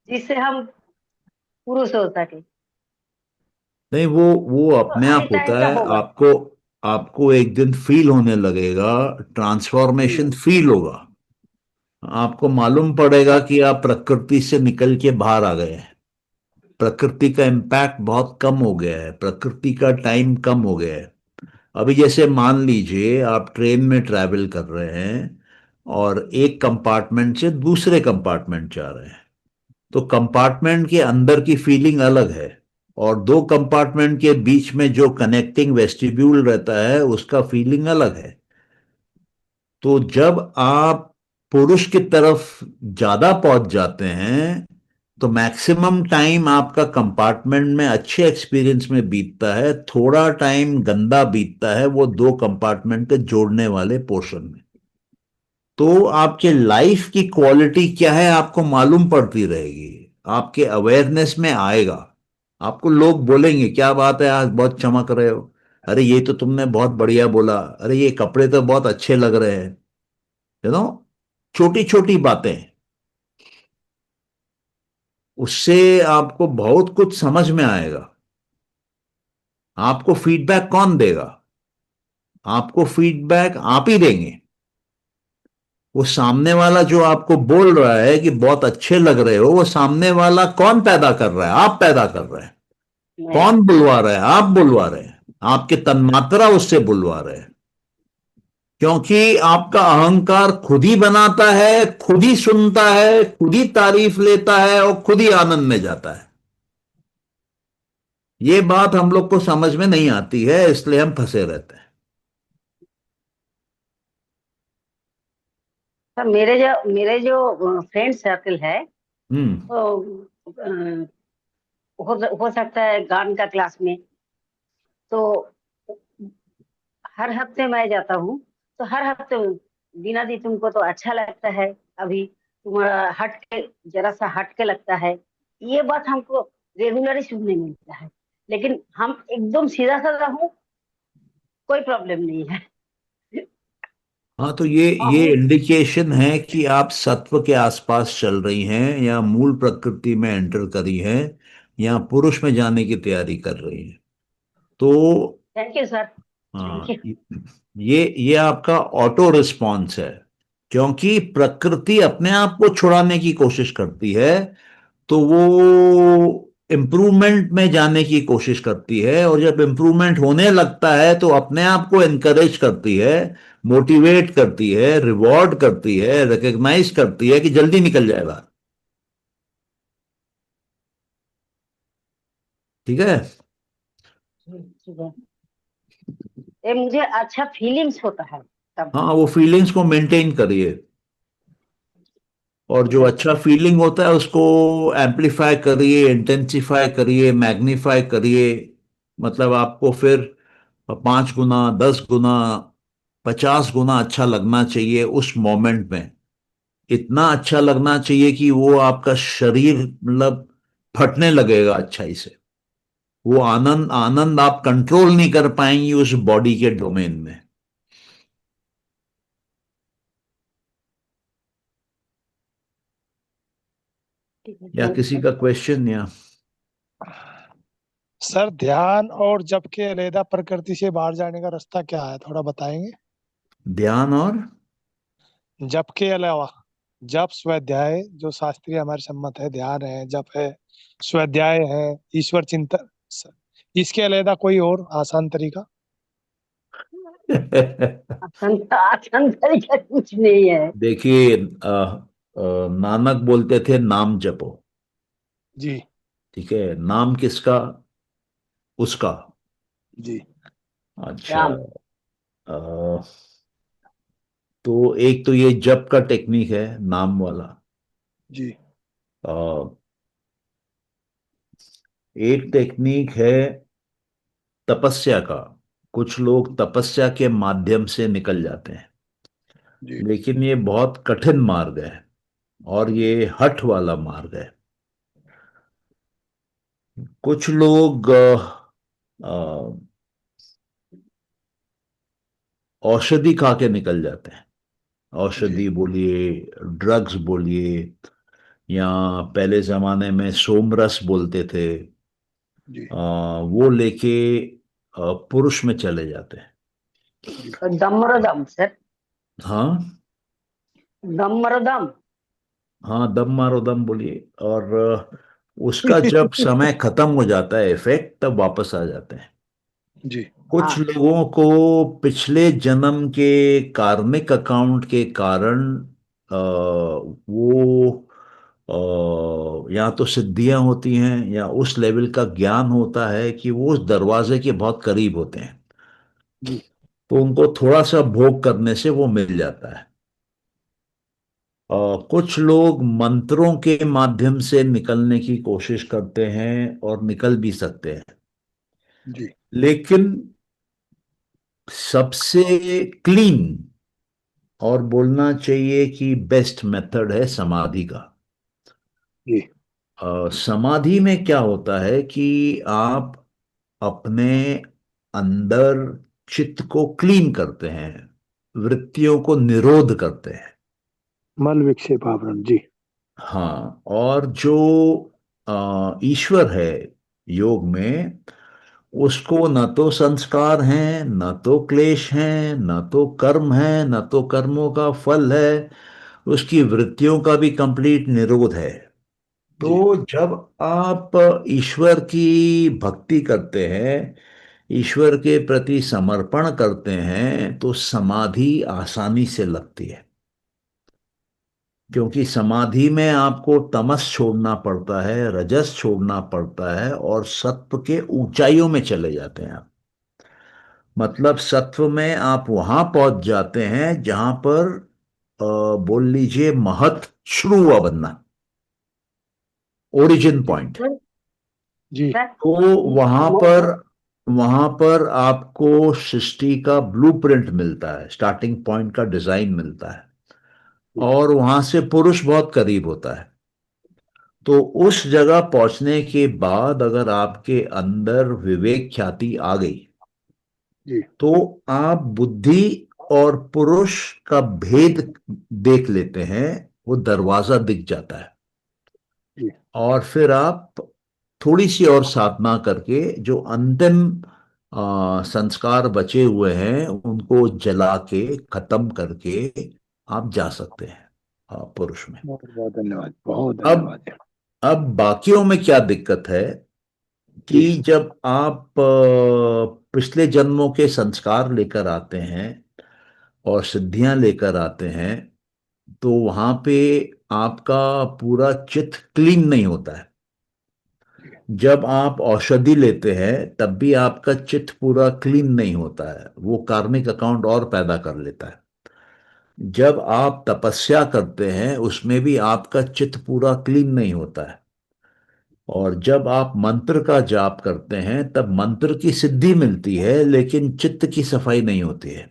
जिससे हम पुरुष हो सके। नहीं, वो तो अपने हर आप टाइम होता का है। होगा। आपको आपको एक दिन फील होने लगेगा, ट्रांसफॉर्मेशन हम्म। फील होगा। आपको मालूम पड़ेगा कि आप प्रकृति से निकल के बाहर आ गए हैं। प्रकृति का इम्पैक्ट बहुत कम हो गया है, प्रकृति का टाइम कम हो गया है। अभी जैसे मान लीजिए आप ट्रेन में ट्रैवल कर रहे हैं और एक कंपार्टमेंट से दूसरे कंपार्टमेंट जा रहे हैं, तो कंपार्टमेंट के अंदर की फीलिंग अलग है, और दो कंपार्टमेंट के बीच में जो कनेक्टिंग वेस्टिब्यूल रहता है उसका फीलिंग अलग है। तो जब आप पुरुष की तरफ ज्यादा पहुंच जाते हैं तो मैक्सिमम टाइम आपका कंपार्टमेंट में अच्छे एक्सपीरियंस में बीतता है, थोड़ा टाइम गंदा बीतता है वो दो कंपार्टमेंट के जोड़ने वाले पोर्शन में। तो आपके लाइफ की क्वालिटी क्या है आपको मालूम पड़ती रहेगी, आपके अवेयरनेस में आएगा। आपको लोग बोलेंगे क्या बात है आज बहुत चमक रहे हो, अरे ये तो तुमने बहुत बढ़िया बोला, अरे ये कपड़े तो बहुत अच्छे लग रहे हैं। यू नो, छोटी छोटी बातें, उससे आपको बहुत कुछ समझ में आएगा। आपको फीडबैक कौन देगा? आपको फीडबैक आप ही देंगे। वो सामने वाला जो आपको बोल रहा है कि बहुत अच्छे लग रहे हो, वो सामने वाला कौन पैदा कर रहा है? आप पैदा कर रहे हैं। मैं कौन बुलवा रहा है? आप बुलवा रहे हैं। आपके तन्मात्रा उससे बुलवा रहे हैं। क्योंकि आपका अहंकार खुद ही बनाता है, खुद ही सुनता है, खुद ही तारीफ लेता है और खुद ही आनंद में जाता है। ये बात हम लोग को समझ में नहीं आती है, इसलिए हम फंसे रहते हैं। सर, मेरे जो फ्रेंड सर्कल है, हम्म। तो हो सकता है गान का क्लास में, तो हर हफ्ते मैं जाता हूँ। तो हर हफ्ते, बीना दी तुमको तो अच्छा लगता है, अभी तुम्हारा हट के, जरा सा हट के लगता है। ये बात हमको रेगुलरली सुनने मिलता है। लेकिन हम एकदम सीधा साधा हूँ, कोई प्रॉब्लम नहीं है। हाँ, तो ये हम इंडिकेशन है कि आप सत्व के आसपास चल रही हैं, या मूल प्रकृति में एंटर करी हैं, या पुरुष में जाने की तैयारी कर रही हैं। तो थैंक यू सर। थैंक हाँ, यू। ये आपका ऑटो रिस्पॉन्स है। क्योंकि प्रकृति अपने आप को छुड़ाने की कोशिश करती है, तो वो इम्प्रूवमेंट में जाने की कोशिश करती है, और जब इम्प्रूवमेंट होने लगता है तो अपने आप को एनकरेज करती है, मोटिवेट करती है, रिवॉर्ड करती है, रिकग्नाइज करती है कि जल्दी निकल जाएगा। ठीक है। ठीक है। ये मुझे अच्छा फीलिंग्स होता है तब। हाँ, वो फीलिंग्स को मेंटेन करिए, और जो ठीक है सर। अच्छा फीलिंग होता है उसको एम्पलीफाई करिए, इंटेंसिफाई करिए, मैग्नीफाई करिए। मतलब आपको फिर 5 गुना, 10 गुना, 50 गुना अच्छा लगना चाहिए उस मोमेंट में। इतना अच्छा लगना चाहिए कि वो आपका शरीर मतलब फटने लगेगा अच्छाई से। वो आनंद आनंद आप कंट्रोल नहीं कर पाएंगी उस बॉडी के डोमेन में। ठीक है, या थैंक यू किसी सर। का क्वेश्चन? या सर, ध्यान और जप के अलैदा प्रकृति से बाहर जाने का रास्ता क्या है, थोड़ा बताएंगे? ध्यान और जप के अलावा, जप स्वाध्याय जो शास्त्रीय हमारे सम्मत है, ध्यान है, जप है, स्वाध्याय है, ईश्वर चिंतन, इसके अलैदा कोई और आसान तरीका? आसान आसान तरीका कुछ नहीं है। देखिए, नानक बोलते थे नाम जपो। जी। ठीक है, नाम किसका? उसका। जी। अच्छा। राम। अ, तो एक तो ये जप का टेक्निक है, नाम वाला। जी। अ, एक टेक्निक है तपस्या का। कुछ लोग तपस्या के माध्यम से निकल जाते हैं, जी। लेकिन ये बहुत कठिन मार्ग है, और ये हठ वाला मार्ग है। कुछ लोग अ, औषधि खा के निकल जाते हैं। जी। औषधि बोलिए, ड्रग्स बोलिए, या पहले जमाने में सोमरस बोलते थे। जी वो लेके पुरुष में चले जाते हैं। जी दम और दम सर, हाँ दम और दम। हाँ, दम मारो दम बोलिए। और उसका जब समय खत्म हो जाता है इफेक्ट, तब वापस आ जाते हैं। जी कुछ हाँ लोगों को पिछले जन्म के कार्मिक अकाउंट के कारण वो या तो सिद्धियां होती हैं या उस लेवल का ज्ञान होता है कि वो उस दरवाजे के बहुत करीब होते हैं, जी तो उनको थोड़ा सा भोग करने से वो मिल जाता है। कुछ लोग मंत्रों के माध्यम से निकलने की कोशिश करते हैं और निकल भी सकते हैं, जी लेकिन सबसे क्लीन और बोलना चाहिए कि बेस्ट मेथड है समाधि का। जी समाधि में क्या होता है कि आप अपने अंदर चित्त को क्लीन करते हैं, वृत्तियों को निरोध करते हैं। मल विक्षेप आवरण। जी हाँ, और जो ईश्वर है योग में, उसको न तो संस्कार हैं, न तो क्लेश हैं, न तो कर्म है, न तो कर्मों का फल है, उसकी वृत्तियों का भी कंप्लीट निरोध है। जी तो जब आप ईश्वर की भक्ति करते हैं, ईश्वर के प्रति समर्पण करते हैं, तो समाधि आसानी से लगती है। क्योंकि समाधि में आपको तमस छोड़ना पड़ता है, रजस छोड़ना पड़ता है, और सत्व के ऊंचाइयों में चले जाते हैं आप। मतलब सत्व में आप वहां पहुंच जाते हैं जहां पर बोल लीजिए महत शुरू हुआ बनना, ओरिजिन जी पॉइंट। सर। जी सर, तो वहां पर वहां पर आपको सृष्टि का ब्लूप्रिंट मिलता है, स्टार्टिंग पॉइंट का डिजाइन मिलता है, और वहां से पुरुष बहुत करीब होता है। तो उस जगह पहुंचने के बाद अगर आपके अंदर विवेक ख्याति आ गई, जी तो आप बुद्धि और पुरुष का भेद देख लेते हैं, वो दरवाजा दिख जाता है। जी और फिर आप थोड़ी सी और साधना करके जो अंतिम संस्कार बचे हुए हैं उनको जला के खत्म करके आप जा सकते हैं पुरुष में। बहुत बहुत धन्यवाद, बहुत अब धन्यवाद। अब बाकियों में क्या दिक्कत है कि जी जब आप पिछले जन्मों के संस्कार लेकर आते हैं और सिद्धियां लेकर आते हैं, तो वहां पे आपका पूरा चित्त क्लीन नहीं होता है। जब आप औषधि लेते हैं तब भी आपका चित्त पूरा क्लीन नहीं होता है, वो कार्मिक अकाउंट और पैदा कर लेता है। जब आप तपस्या करते हैं उसमें भी आपका चित्त पूरा क्लीन नहीं होता है। और जब आप मंत्र का जाप करते हैं तब मंत्र की सिद्धि मिलती है, लेकिन चित्त की सफाई नहीं होती है।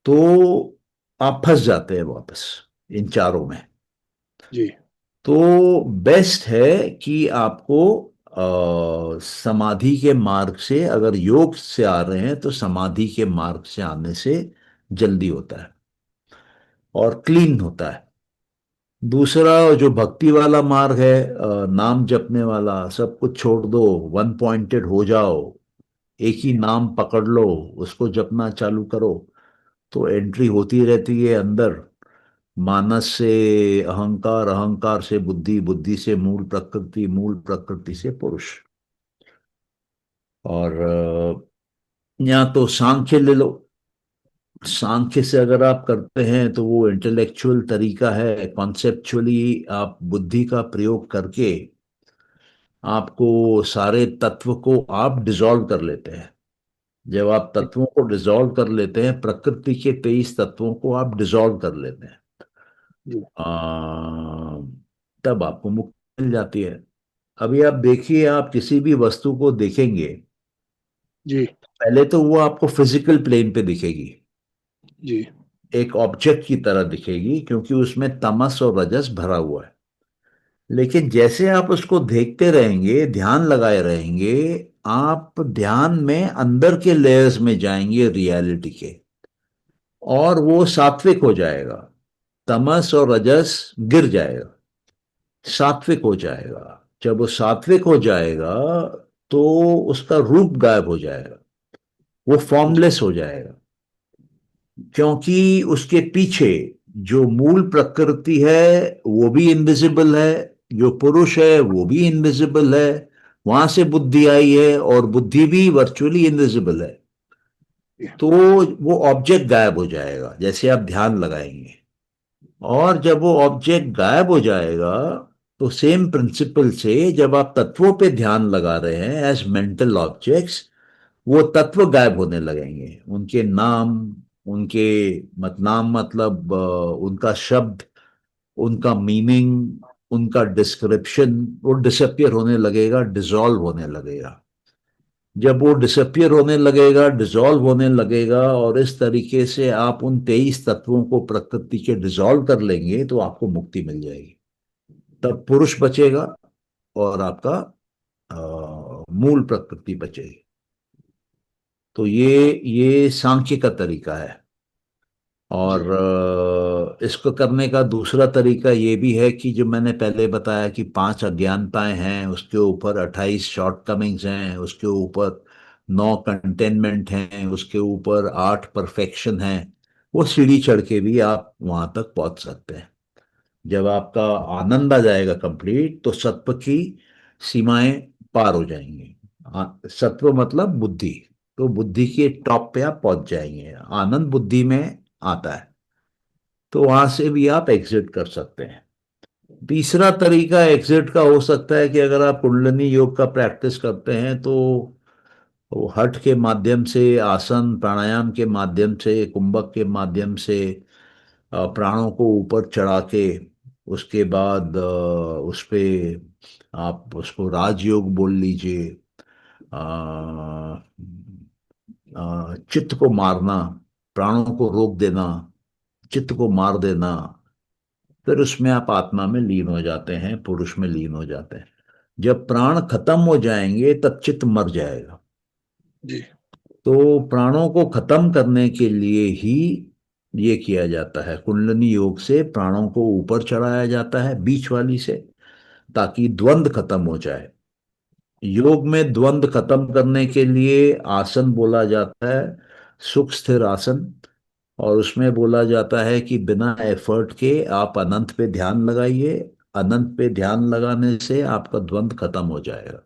तो आप फंस जाते हैं वापस इन चारों में। जी तो बेस्ट है कि आपको समाधि के मार्ग से, अगर योग से आ रहे हैं तो समाधि के मार्ग से आने से जल्दी होता है और क्लीन होता है। दूसरा जो भक्ति वाला मार्ग है, नाम जपने वाला, सब कुछ छोड़ दो, वन पॉइंटेड हो जाओ, एक ही नाम पकड़ लो, उसको जपना चालू करो, तो एंट्री होती रहती है अंदर। मानस से अहंकार, अहंकार से बुद्धि, बुद्धि से मूल प्रकृति, मूल प्रकृति से पुरुष। और या तो सांख्य ले लो। सांख्य से अगर आप करते हैं तो वो इंटेलेक्चुअल तरीका है, कॉन्सेप्चुअली आप बुद्धि का प्रयोग करके आपको सारे तत्व को आप डिसॉल्व कर लेते हैं। जब आप तत्वों को डिसॉल्व कर लेते हैं, प्रकृति के 23 तत्वों को आप डिसॉल्व कर लेते हैं, जी आ, तब आपको मुक्ति मिल जाती है। अभी आप देखिए, आप किसी भी वस्तु को देखेंगे, जी पहले तो वो आपको फिजिकल प्लेन पे दिखेगी, जी एक ऑब्जेक्ट की तरह दिखेगी, क्योंकि उसमें तमस और रजस भरा हुआ है। लेकिन जैसे आप उसको देखते रहेंगे, ध्यान लगाए रहेंगे, आप ध्यान में अंदर के लेयर्स में जाएंगे रियलिटी के, और वो सात्विक हो जाएगा, तमस और रजस गिर जाएगा, सात्विक हो जाएगा, जब वो सात्विक हो जाएगा तो उसका रूप गायब हो जाएगा, वो फॉर्मलेस हो जाएगा, क्योंकि उसके पीछे जो मूल प्रकृति है वो भी इनविजिबल है, जो पुरुष है वो भी इनविजिबल है, वहां से बुद्धि आई है और बुद्धि भी वर्चुअली इनविजिबल है। तो वो ऑब्जेक्ट गायब हो जाएगा जैसे आप ध्यान लगाएंगे, और जब वो ऑब्जेक्ट गायब हो जाएगा तो सेम प्रिंसिपल से जब आप तत्वों पे ध्यान लगा रहे हैं एज मेंटल ऑब्जेक्ट्स, वो तत्व गायब होने लगेंगे, उनके नाम, उनके नाम मतलब उनका शब्द, उनका मीनिंग, उनका डिस्क्रिप्शन, वो डिसअपियर होने लगेगा, डिसॉल्व होने लगेगा। जब वो डिसअपियर होने लगेगा, डिसॉल्व होने लगेगा, और इस तरीके से आप उन 23 तत्वों को प्रकृति के डिसॉल्व कर लेंगे तो आपको मुक्ति मिल जाएगी। तब पुरुष बचेगा और आपका मूल प्रकृति बचेगी। तो ये सांख्य का तरीका है। और इसको करने का दूसरा तरीका ये भी है कि जो मैंने पहले बताया कि 5 अज्ञानताएं हैं, उसके ऊपर 28 शॉर्टकमिंग्स हैं, उसके ऊपर 9 कंटेनमेंट हैं, उसके ऊपर 8 परफेक्शन हैं, वो सीढ़ी चढ़ के भी आप वहां तक पहुंच सकते हैं। जब आपका आनंद आ जाएगा कंप्लीट तो सत्व की सीमाएं पार हो जाएंगी। सत्व मतलब बुद्धि, तो बुद्धि के टॉप पे आप पहुंच जाएंगे, आनंद बुद्धि में आता है, तो वहां से भी आप एग्जिट कर सकते हैं। तीसरा तरीका एग्जिट का हो सकता है कि अगर आप कुंडलिनी योग का प्रैक्टिस करते हैं तो वो हठ के माध्यम से, आसन प्राणायाम के माध्यम से, कुंभक के माध्यम से प्राणों को ऊपर चढ़ा के उसके बाद उस पे आप उसको राजयोग बोल लीजिए, चित्त को मारना, प्राणों को रोक देना, चित्त को मार देना, फिर उसमें आप आत्मा में लीन हो जाते हैं, पुरुष में लीन हो जाते हैं। जब प्राण खत्म हो जाएंगे तब चित्त मर जाएगा। जी। तो प्राणों को खत्म करने के लिए ही ये किया जाता है, कुंडलिनी योग से प्राणों को ऊपर चढ़ाया जाता है बीच वाली से, ताकि द्वंद्व खत्म हो जाए। योग में द्वंद्व खत्म करने के लिए आसन बोला जाता है, सुख स्थिर आसन, और उसमें बोला जाता है कि बिना एफर्ट के आप अनंत पे ध्यान लगाइए, अनंत पे ध्यान लगाने से आपका द्वंद्व खत्म हो जाएगा।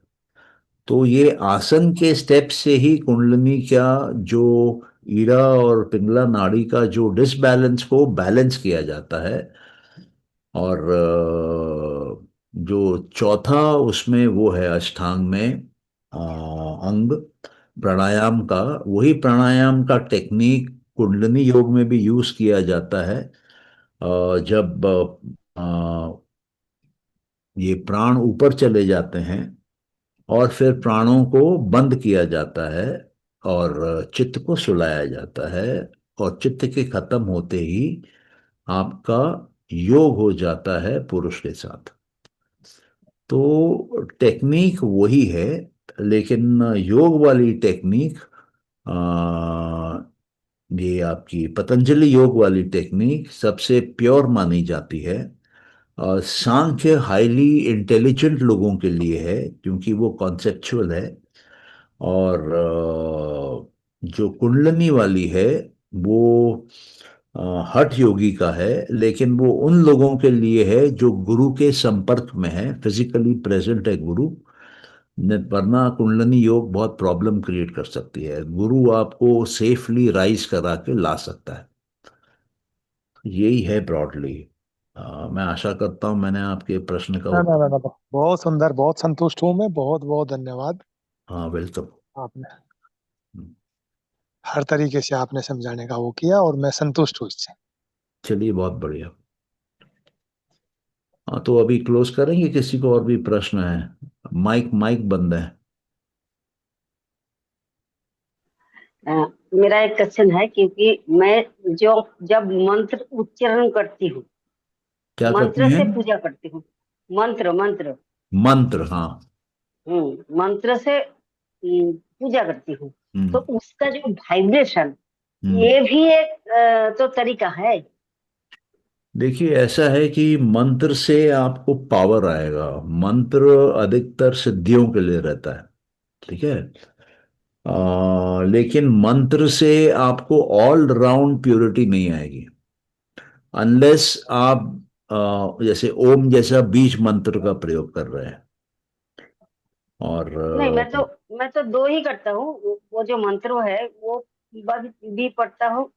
तो ये आसन के स्टेप से ही कुंडलिनी का जो ईड़ा और पिंगला नाड़ी का जो डिसबैलेंस को बैलेंस किया जाता है। और जो चौथा उसमें वो है अष्टांग में अंग प्राणायाम का, वही प्राणायाम का टेक्निक कुंडलिनी योग में भी यूज किया जाता है। जब ये प्राण ऊपर चले जाते हैं और फिर प्राणों को बंद किया जाता है और चित्त को सुलाया जाता है, और चित्त के खत्म होते ही आपका योग हो जाता है पुरुष के साथ। तो टेक्निक वही है, लेकिन योग वाली टेक्निक ये आपकी पतंजलि योग वाली टेक्निक सबसे प्योर मानी जाती है। सांख्य हाईली इंटेलिजेंट लोगों के लिए है क्योंकि वो कॉन्सेप्चुअल है, और जो कुंडलिनी वाली है वो हठ योगी का है, लेकिन वो उन लोगों के लिए है जो गुरु के संपर्क में है, फिजिकली प्रेजेंट है गुरु। वरना कुंडलिनी योग बहुत प्रॉब्लम क्रिएट कर सकती है, गुरु आपको सेफली राइज करा के ला सकता है। यही है ब्रॉडली। मैं आशा करता हूं मैंने आपके प्रश्न का ना ना उत्तर। ना ना, बहुत सुंदर, बहुत संतुष्ट हूँ मैं, बहुत बहुत धन्यवाद। हाँ वेलकम। आपने हर तरीके से आपने समझाने का वो किया और मैं संतुष्ट हूँ इससे। चलिए बहुत बढ़िया। हाँ तो अभी क्लोज करेंगे, किसी को और भी प्रश्न है? माइक माइक बंद है। अ, मेरा एक क्वेश्चन है, क्योंकि मैं जो जब मंत्र उच्चारण करती हूँ, क्या मंत्र करती हैं? से पूजा करती हूँ, मंत्र मंत्र मंत्र, हाँ। मंत्र से पूजा करती हूँ, तो हम्म। उसका जो वाइब्रेशन, हम्म। ये भी एक तो तरीका है। देखिए, ऐसा है कि मंत्र से आपको पावर आएगा। मंत्र अधिकतर सिद्धियों के लिए रहता है, ठीक है। लेकिन मंत्र से आपको ऑल राउंड प्योरिटी नहीं आएगी, अनलेस आप जैसे ओम जैसा बीज मंत्र का प्रयोग कर रहे हैं। और नहीं, मैं तो दो ही करता हूँ। वो जो मंत्र है वो भी पढ़ता हूँ,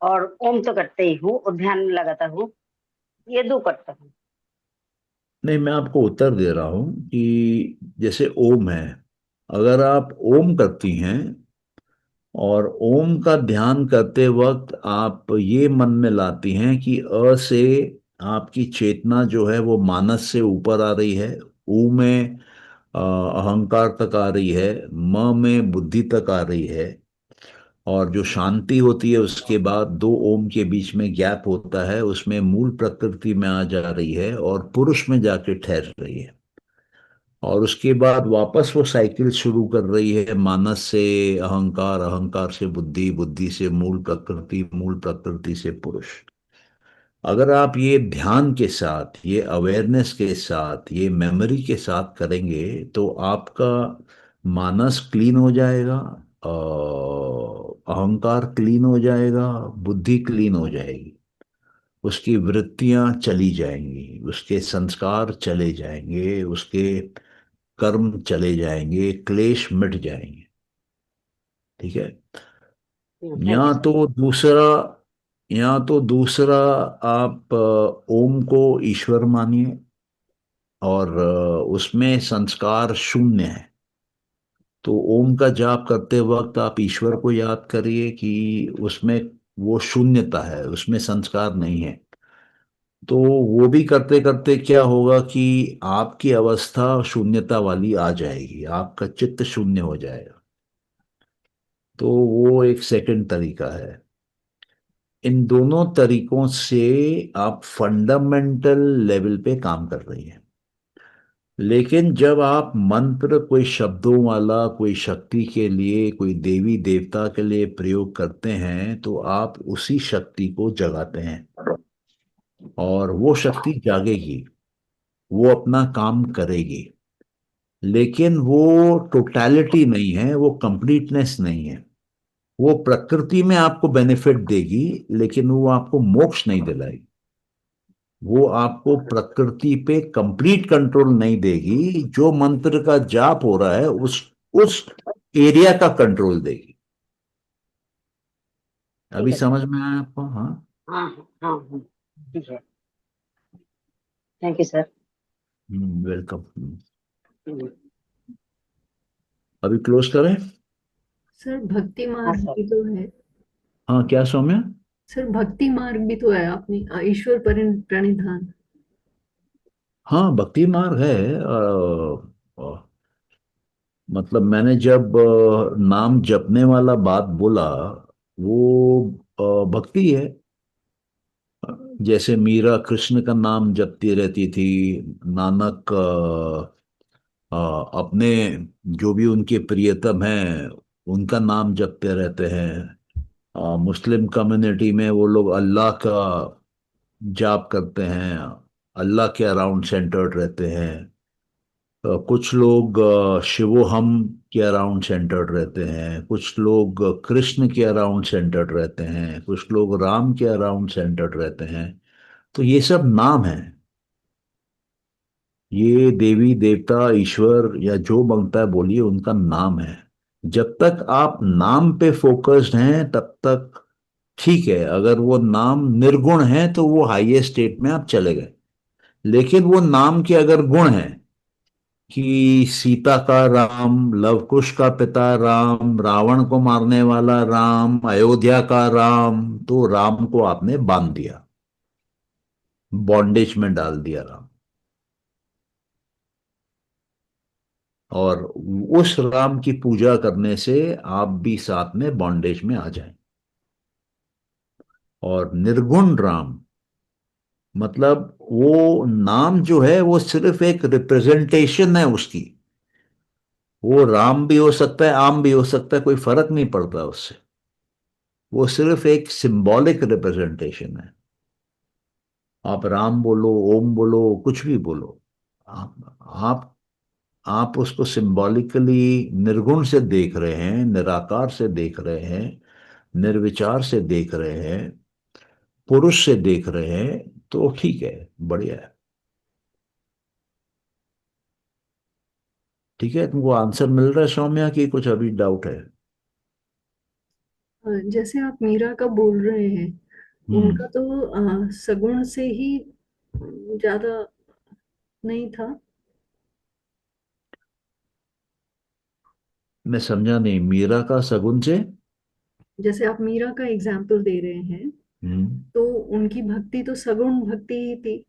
और ओम तो करते ही हूँ, और ध्यान में लगाता हूँ। ये दो करता हूँ। नहीं, मैं आपको उत्तर दे रहा हूं कि जैसे ओम है, अगर आप ओम करती हैं और ओम का ध्यान करते वक्त आप ये मन में लाती हैं कि अ से आपकी चेतना जो है वो मानस से ऊपर आ रही है, ऊ में अहंकार तक आ रही है, म में बुद्धि तक आ रही है, और जो शांति होती है उसके बाद दो ओम के बीच में गैप होता है, उसमें मूल प्रकृति में आ जा रही है और पुरुष में जाके ठहर रही है, और उसके बाद वापस वो साइकिल शुरू कर रही है, मानस से अहंकार, अहंकार से बुद्धि, बुद्धि से मूल प्रकृति, मूल प्रकृति से पुरुष। अगर आप ये ध्यान के साथ, ये अवेयरनेस के साथ, ये मेमोरी के साथ करेंगे तो आपका मानस क्लीन हो जाएगा, अहंकार क्लीन हो जाएगा, बुद्धि क्लीन हो जाएगी, उसकी वृत्तियां चली जाएंगी, उसके संस्कार चले जाएंगे, उसके कर्म चले जाएंगे, क्लेश मिट जाएंगे, ठीक है। थैंक यू या सर। तो दूसरा या तो दूसरा, आप ओम को ईश्वर मानिए और उसमें संस्कार शून्य है। तो ओम का जाप करते वक्त आप ईश्वर को याद करिए कि उसमें वो शून्यता है, उसमें संस्कार नहीं है। तो वो भी करते करते क्या होगा कि आपकी अवस्था शून्यता वाली आ जाएगी, आपका चित्त शून्य हो जाएगा। तो वो एक सेकंड तरीका है। इन दोनों तरीकों से आप फंडामेंटल लेवल पे काम कर रही हैं। लेकिन जब आप मंत्र कोई शब्दों वाला, कोई शक्ति के लिए, कोई देवी देवता के लिए प्रयोग करते हैं तो आप उसी शक्ति को जगाते हैं, और वो शक्ति जागेगी, वो अपना काम करेगी। लेकिन वो टोटलिटी नहीं है, वो कंप्लीटनेस नहीं है। वो प्रकृति में आपको बेनिफिट देगी, लेकिन वो आपको मोक्ष नहीं दिलाएगी। वो आपको प्रकृति पे कंप्लीट कंट्रोल नहीं देगी। जो मंत्र का जाप हो रहा है उस एरिया का कंट्रोल देगी। ठीक अभी है सर। समझ में आया आपको? हाँ। हाँ हाँ हाँ हाँ, ठीक है। Thank you sir. वेलकम। हम्म, अभी क्लोज करें? सर भक्ति हाँ मार्ग सर। भी तो है। हाँ, क्या सौम्या? सर भक्ति मार्ग भी तो है, आपने ईश्वर प्रणिधान। हाँ, भक्ति मार्ग है। मतलब मैंने जब नाम जपने वाला बात बोला, वो भक्ति है। जैसे मीरा कृष्ण का नाम जपती रहती थी, नानक अपने जो भी उनके प्रियतम हैं उनका नाम जपते रहते हैं। मुस्लिम कम्युनिटी में वो लोग अल्लाह का जाप करते हैं, अल्लाह के अराउंड सेंटर्ड रहते हैं। कुछ लोग शिवोहम के अराउंड सेंटर्ड रहते हैं, कुछ लोग कृष्ण के अराउंड सेंटर्ड रहते हैं, कुछ लोग राम के अराउंड सेंटर्ड रहते हैं। तो ये सब नाम है। ये देवी देवता ईश्वर या जो मांगता है बोलिए, उनका नाम है। जब तक आप नाम पे फोकस्ड हैं तब तक ठीक है। अगर वो नाम निर्गुण है तो वो हाईएस्ट स्टेट में आप चले गए। लेकिन वो नाम के अगर गुण हैं कि सीता का राम, लवकुश का पिता राम, रावण को मारने वाला राम, अयोध्या का राम, तो राम को आपने बांध दिया, बॉन्डेज में डाल दिया राम। और उस राम की पूजा करने से आप भी साथ में बॉन्डेज में आ जाएं। और निर्गुण राम मतलब वो नाम जो है वो सिर्फ एक रिप्रेजेंटेशन है उसकी। वो राम भी हो सकता है, आम भी हो सकता है, कोई फर्क नहीं पड़ता उससे। वो सिर्फ एक सिंबॉलिक रिप्रेजेंटेशन है। आप राम बोलो, ओम बोलो, कुछ भी बोलो, आप आप उसको सिंबॉलिकली निर्गुण से देख रहे हैं, निराकार से देख रहे हैं, निर्विचार से देख रहे हैं, पुरुष से देख रहे हैं, तो ठीक है, बढ़िया है। ठीक है, तुमको आंसर मिल रहा है सौम्या, की कुछ अभी डाउट है? जैसे आप मीरा का बोल रहे हैं, हम्म। उनका तो सगुण से ही ज्यादा नहीं था। मैं समझा नहीं, मीरा का सगुन से? जैसे आप मीरा का एग्जाम्पल दे रहे हैं, हम्म। तो उनकी भक्ति तो सगुण भक्ति ही थी।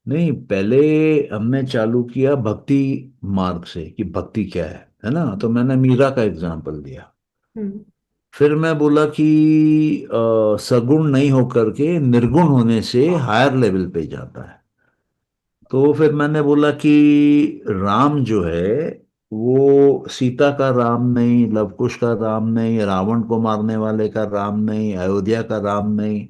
नहीं, पहले हमने चालू किया भक्ति मार्ग से कि भक्ति क्या है ना, तो मैंने मीरा का एग्जाम्पल दिया। हम्म। फिर मैं बोला कि सगुण नहीं होकर के निर्गुण होने से हायर लेवल पे जाता है। तो फिर मैंने बोला कि राम जो है वो सीता का राम नहीं, लवकुश का राम नहीं, रावण को मारने वाले का राम नहीं, अयोध्या का राम नहीं।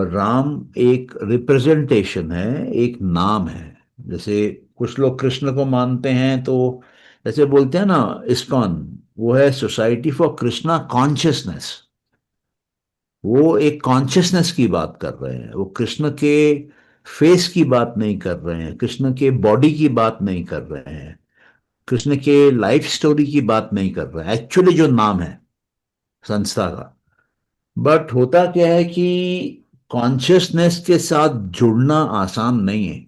राम एक रिप्रेजेंटेशन है, एक नाम है। जैसे कुछ लोग कृष्ण को मानते हैं, तो जैसे बोलते हैं ना इस्कॉन, वो है सोसाइटी फॉर कृष्णा कॉन्शियसनेस। वो एक कॉन्शियसनेस की बात कर रहे हैं, वो कृष्ण के फेस की बात नहीं कर रहे हैं, कृष्ण के बॉडी की बात नहीं कर रहे हैं, कृष्ण के लाइफ स्टोरी की बात नहीं कर रहे हैं, एक्चुअली जो नाम है संस्था का। बट होता क्या है कि कॉन्शियसनेस के साथ जुड़ना आसान नहीं है,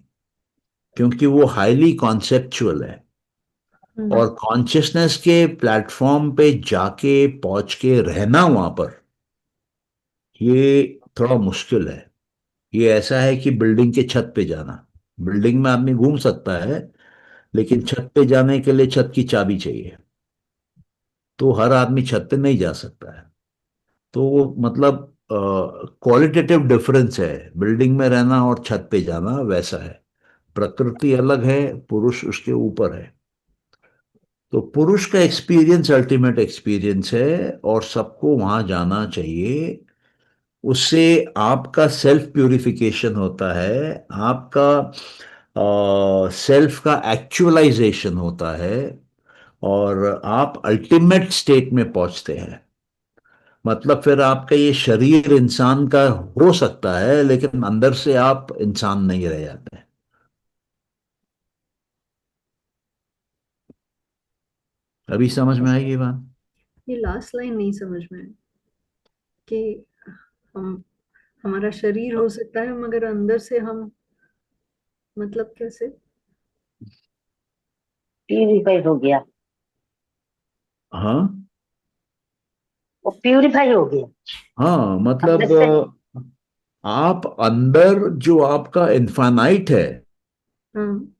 क्योंकि वो हाईली कॉन्सेप्चुअल है। हम्म। और कॉन्शियसनेस के प्लेटफॉर्म पे जाके पहुंच के रहना वहां पर, ये थोड़ा मुश्किल है। ये ऐसा है कि बिल्डिंग के छत पे जाना। बिल्डिंग में आदमी घूम सकता है, लेकिन छत पे जाने के लिए छत की चाबी चाहिए। तो हर आदमी छत पे नहीं जा सकता है। तो वो मतलब क्वालिटेटिव डिफरेंस है, बिल्डिंग में रहना और छत पे जाना वैसा है। प्रकृति अलग है, पुरुष उसके ऊपर है। तो पुरुष का एक्सपीरियंस अल्टीमेट एक्सपीरियंस है, और सबको वहां जाना चाहिए। उससे आपका सेल्फ प्यूरिफिकेशन होता है, आपका सेल्फ का एक्चुअलाइजेशन होता है, और आप अल्टीमेट स्टेट में पहुंचते हैं। मतलब फिर आपका ये शरीर इंसान का हो सकता है, लेकिन अंदर से आप इंसान नहीं रह जाते हैं। अभी समझ में आएगी बात? ये लास्ट लाइन नहीं समझ में आया कि हम हमारा शरीर हो सकता है मगर अंदर से हम, मतलब कैसे? प्यूरिफाई हो गया, हाँ। वो प्यूरिफाई हो गया हाँ, अंदर मतलब से। आप अंदर जो आपका इन्फानाइट है, हाँ।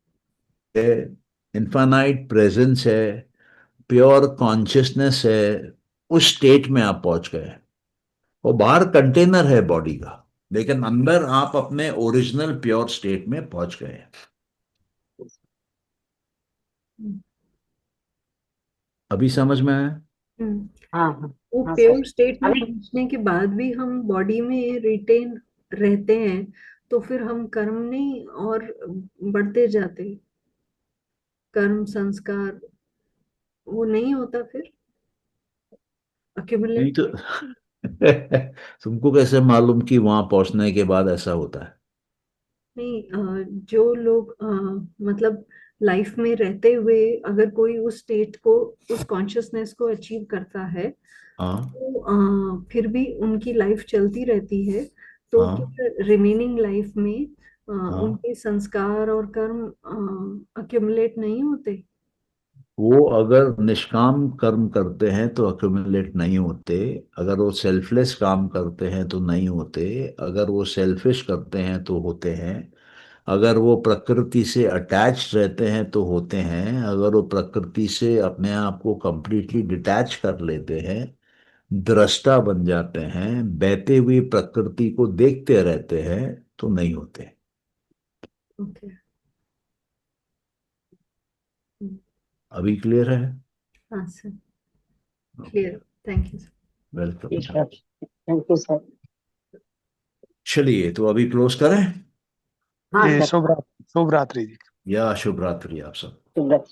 इन्फानाइट प्रेजेंस है, प्योर कॉन्शियसनेस है, उस स्टेट में आप पहुंच गए। वो बाहर कंटेनर है बॉडी का, लेकिन अंदर आप अपने ओरिजिनल प्योर स्टेट में पहुंच गए। हम्म। अभी समझ में आया? हम्म। हाँ हाँ। वो हाँ सर। प्योर स्टेट में अभी पहुंचने के बाद भी हम बॉडी में रिटेन रहते हैं, तो फिर हम कर्म नहीं और बढ़ते जाते, कर्म संस्कार वो नहीं होता फिर नहीं अक्यूमुलेट। तो तुमको कैसे मालूम कि वहां पहुंचने के बाद ऐसा होता है? नहीं, जो लोग मतलब लाइफ में रहते हुए अगर कोई उस स्टेट को, उस कॉन्शियसनेस को अचीव करता है, हाँ। तो फिर भी उनकी लाइफ चलती रहती है, तो हाँ। क्या रिमेनिंग लाइफ में हाँ, उनके संस्कार और कर्म अक्यूमुलेट नहीं होते? वो अगर निष्काम कर्म करते हैं तो अक्यूमुलेट नहीं होते। अगर वो सेल्फलेस काम करते हैं तो नहीं होते। अगर वो सेल्फिश करते हैं तो होते हैं। अगर वो प्रकृति से अटैच रहते हैं तो होते हैं। अगर वो प्रकृति से अपने आप को कंप्लीटली डिटैच कर लेते हैं, दृष्टा बन जाते हैं, बहती हुई प्रकृति को देखते रहते हैं, तो नहीं होते। ओके। अभी क्लियर है? हाँ sir, okay. Clear, thank you. Welcome. ठीक है, थैंक यू सर। चलिए, तो अभी क्लोज करें हाँ ये सर, शुभ रात्रि जी। या शुभ रात्रि आप सब। शुभ रात्रि।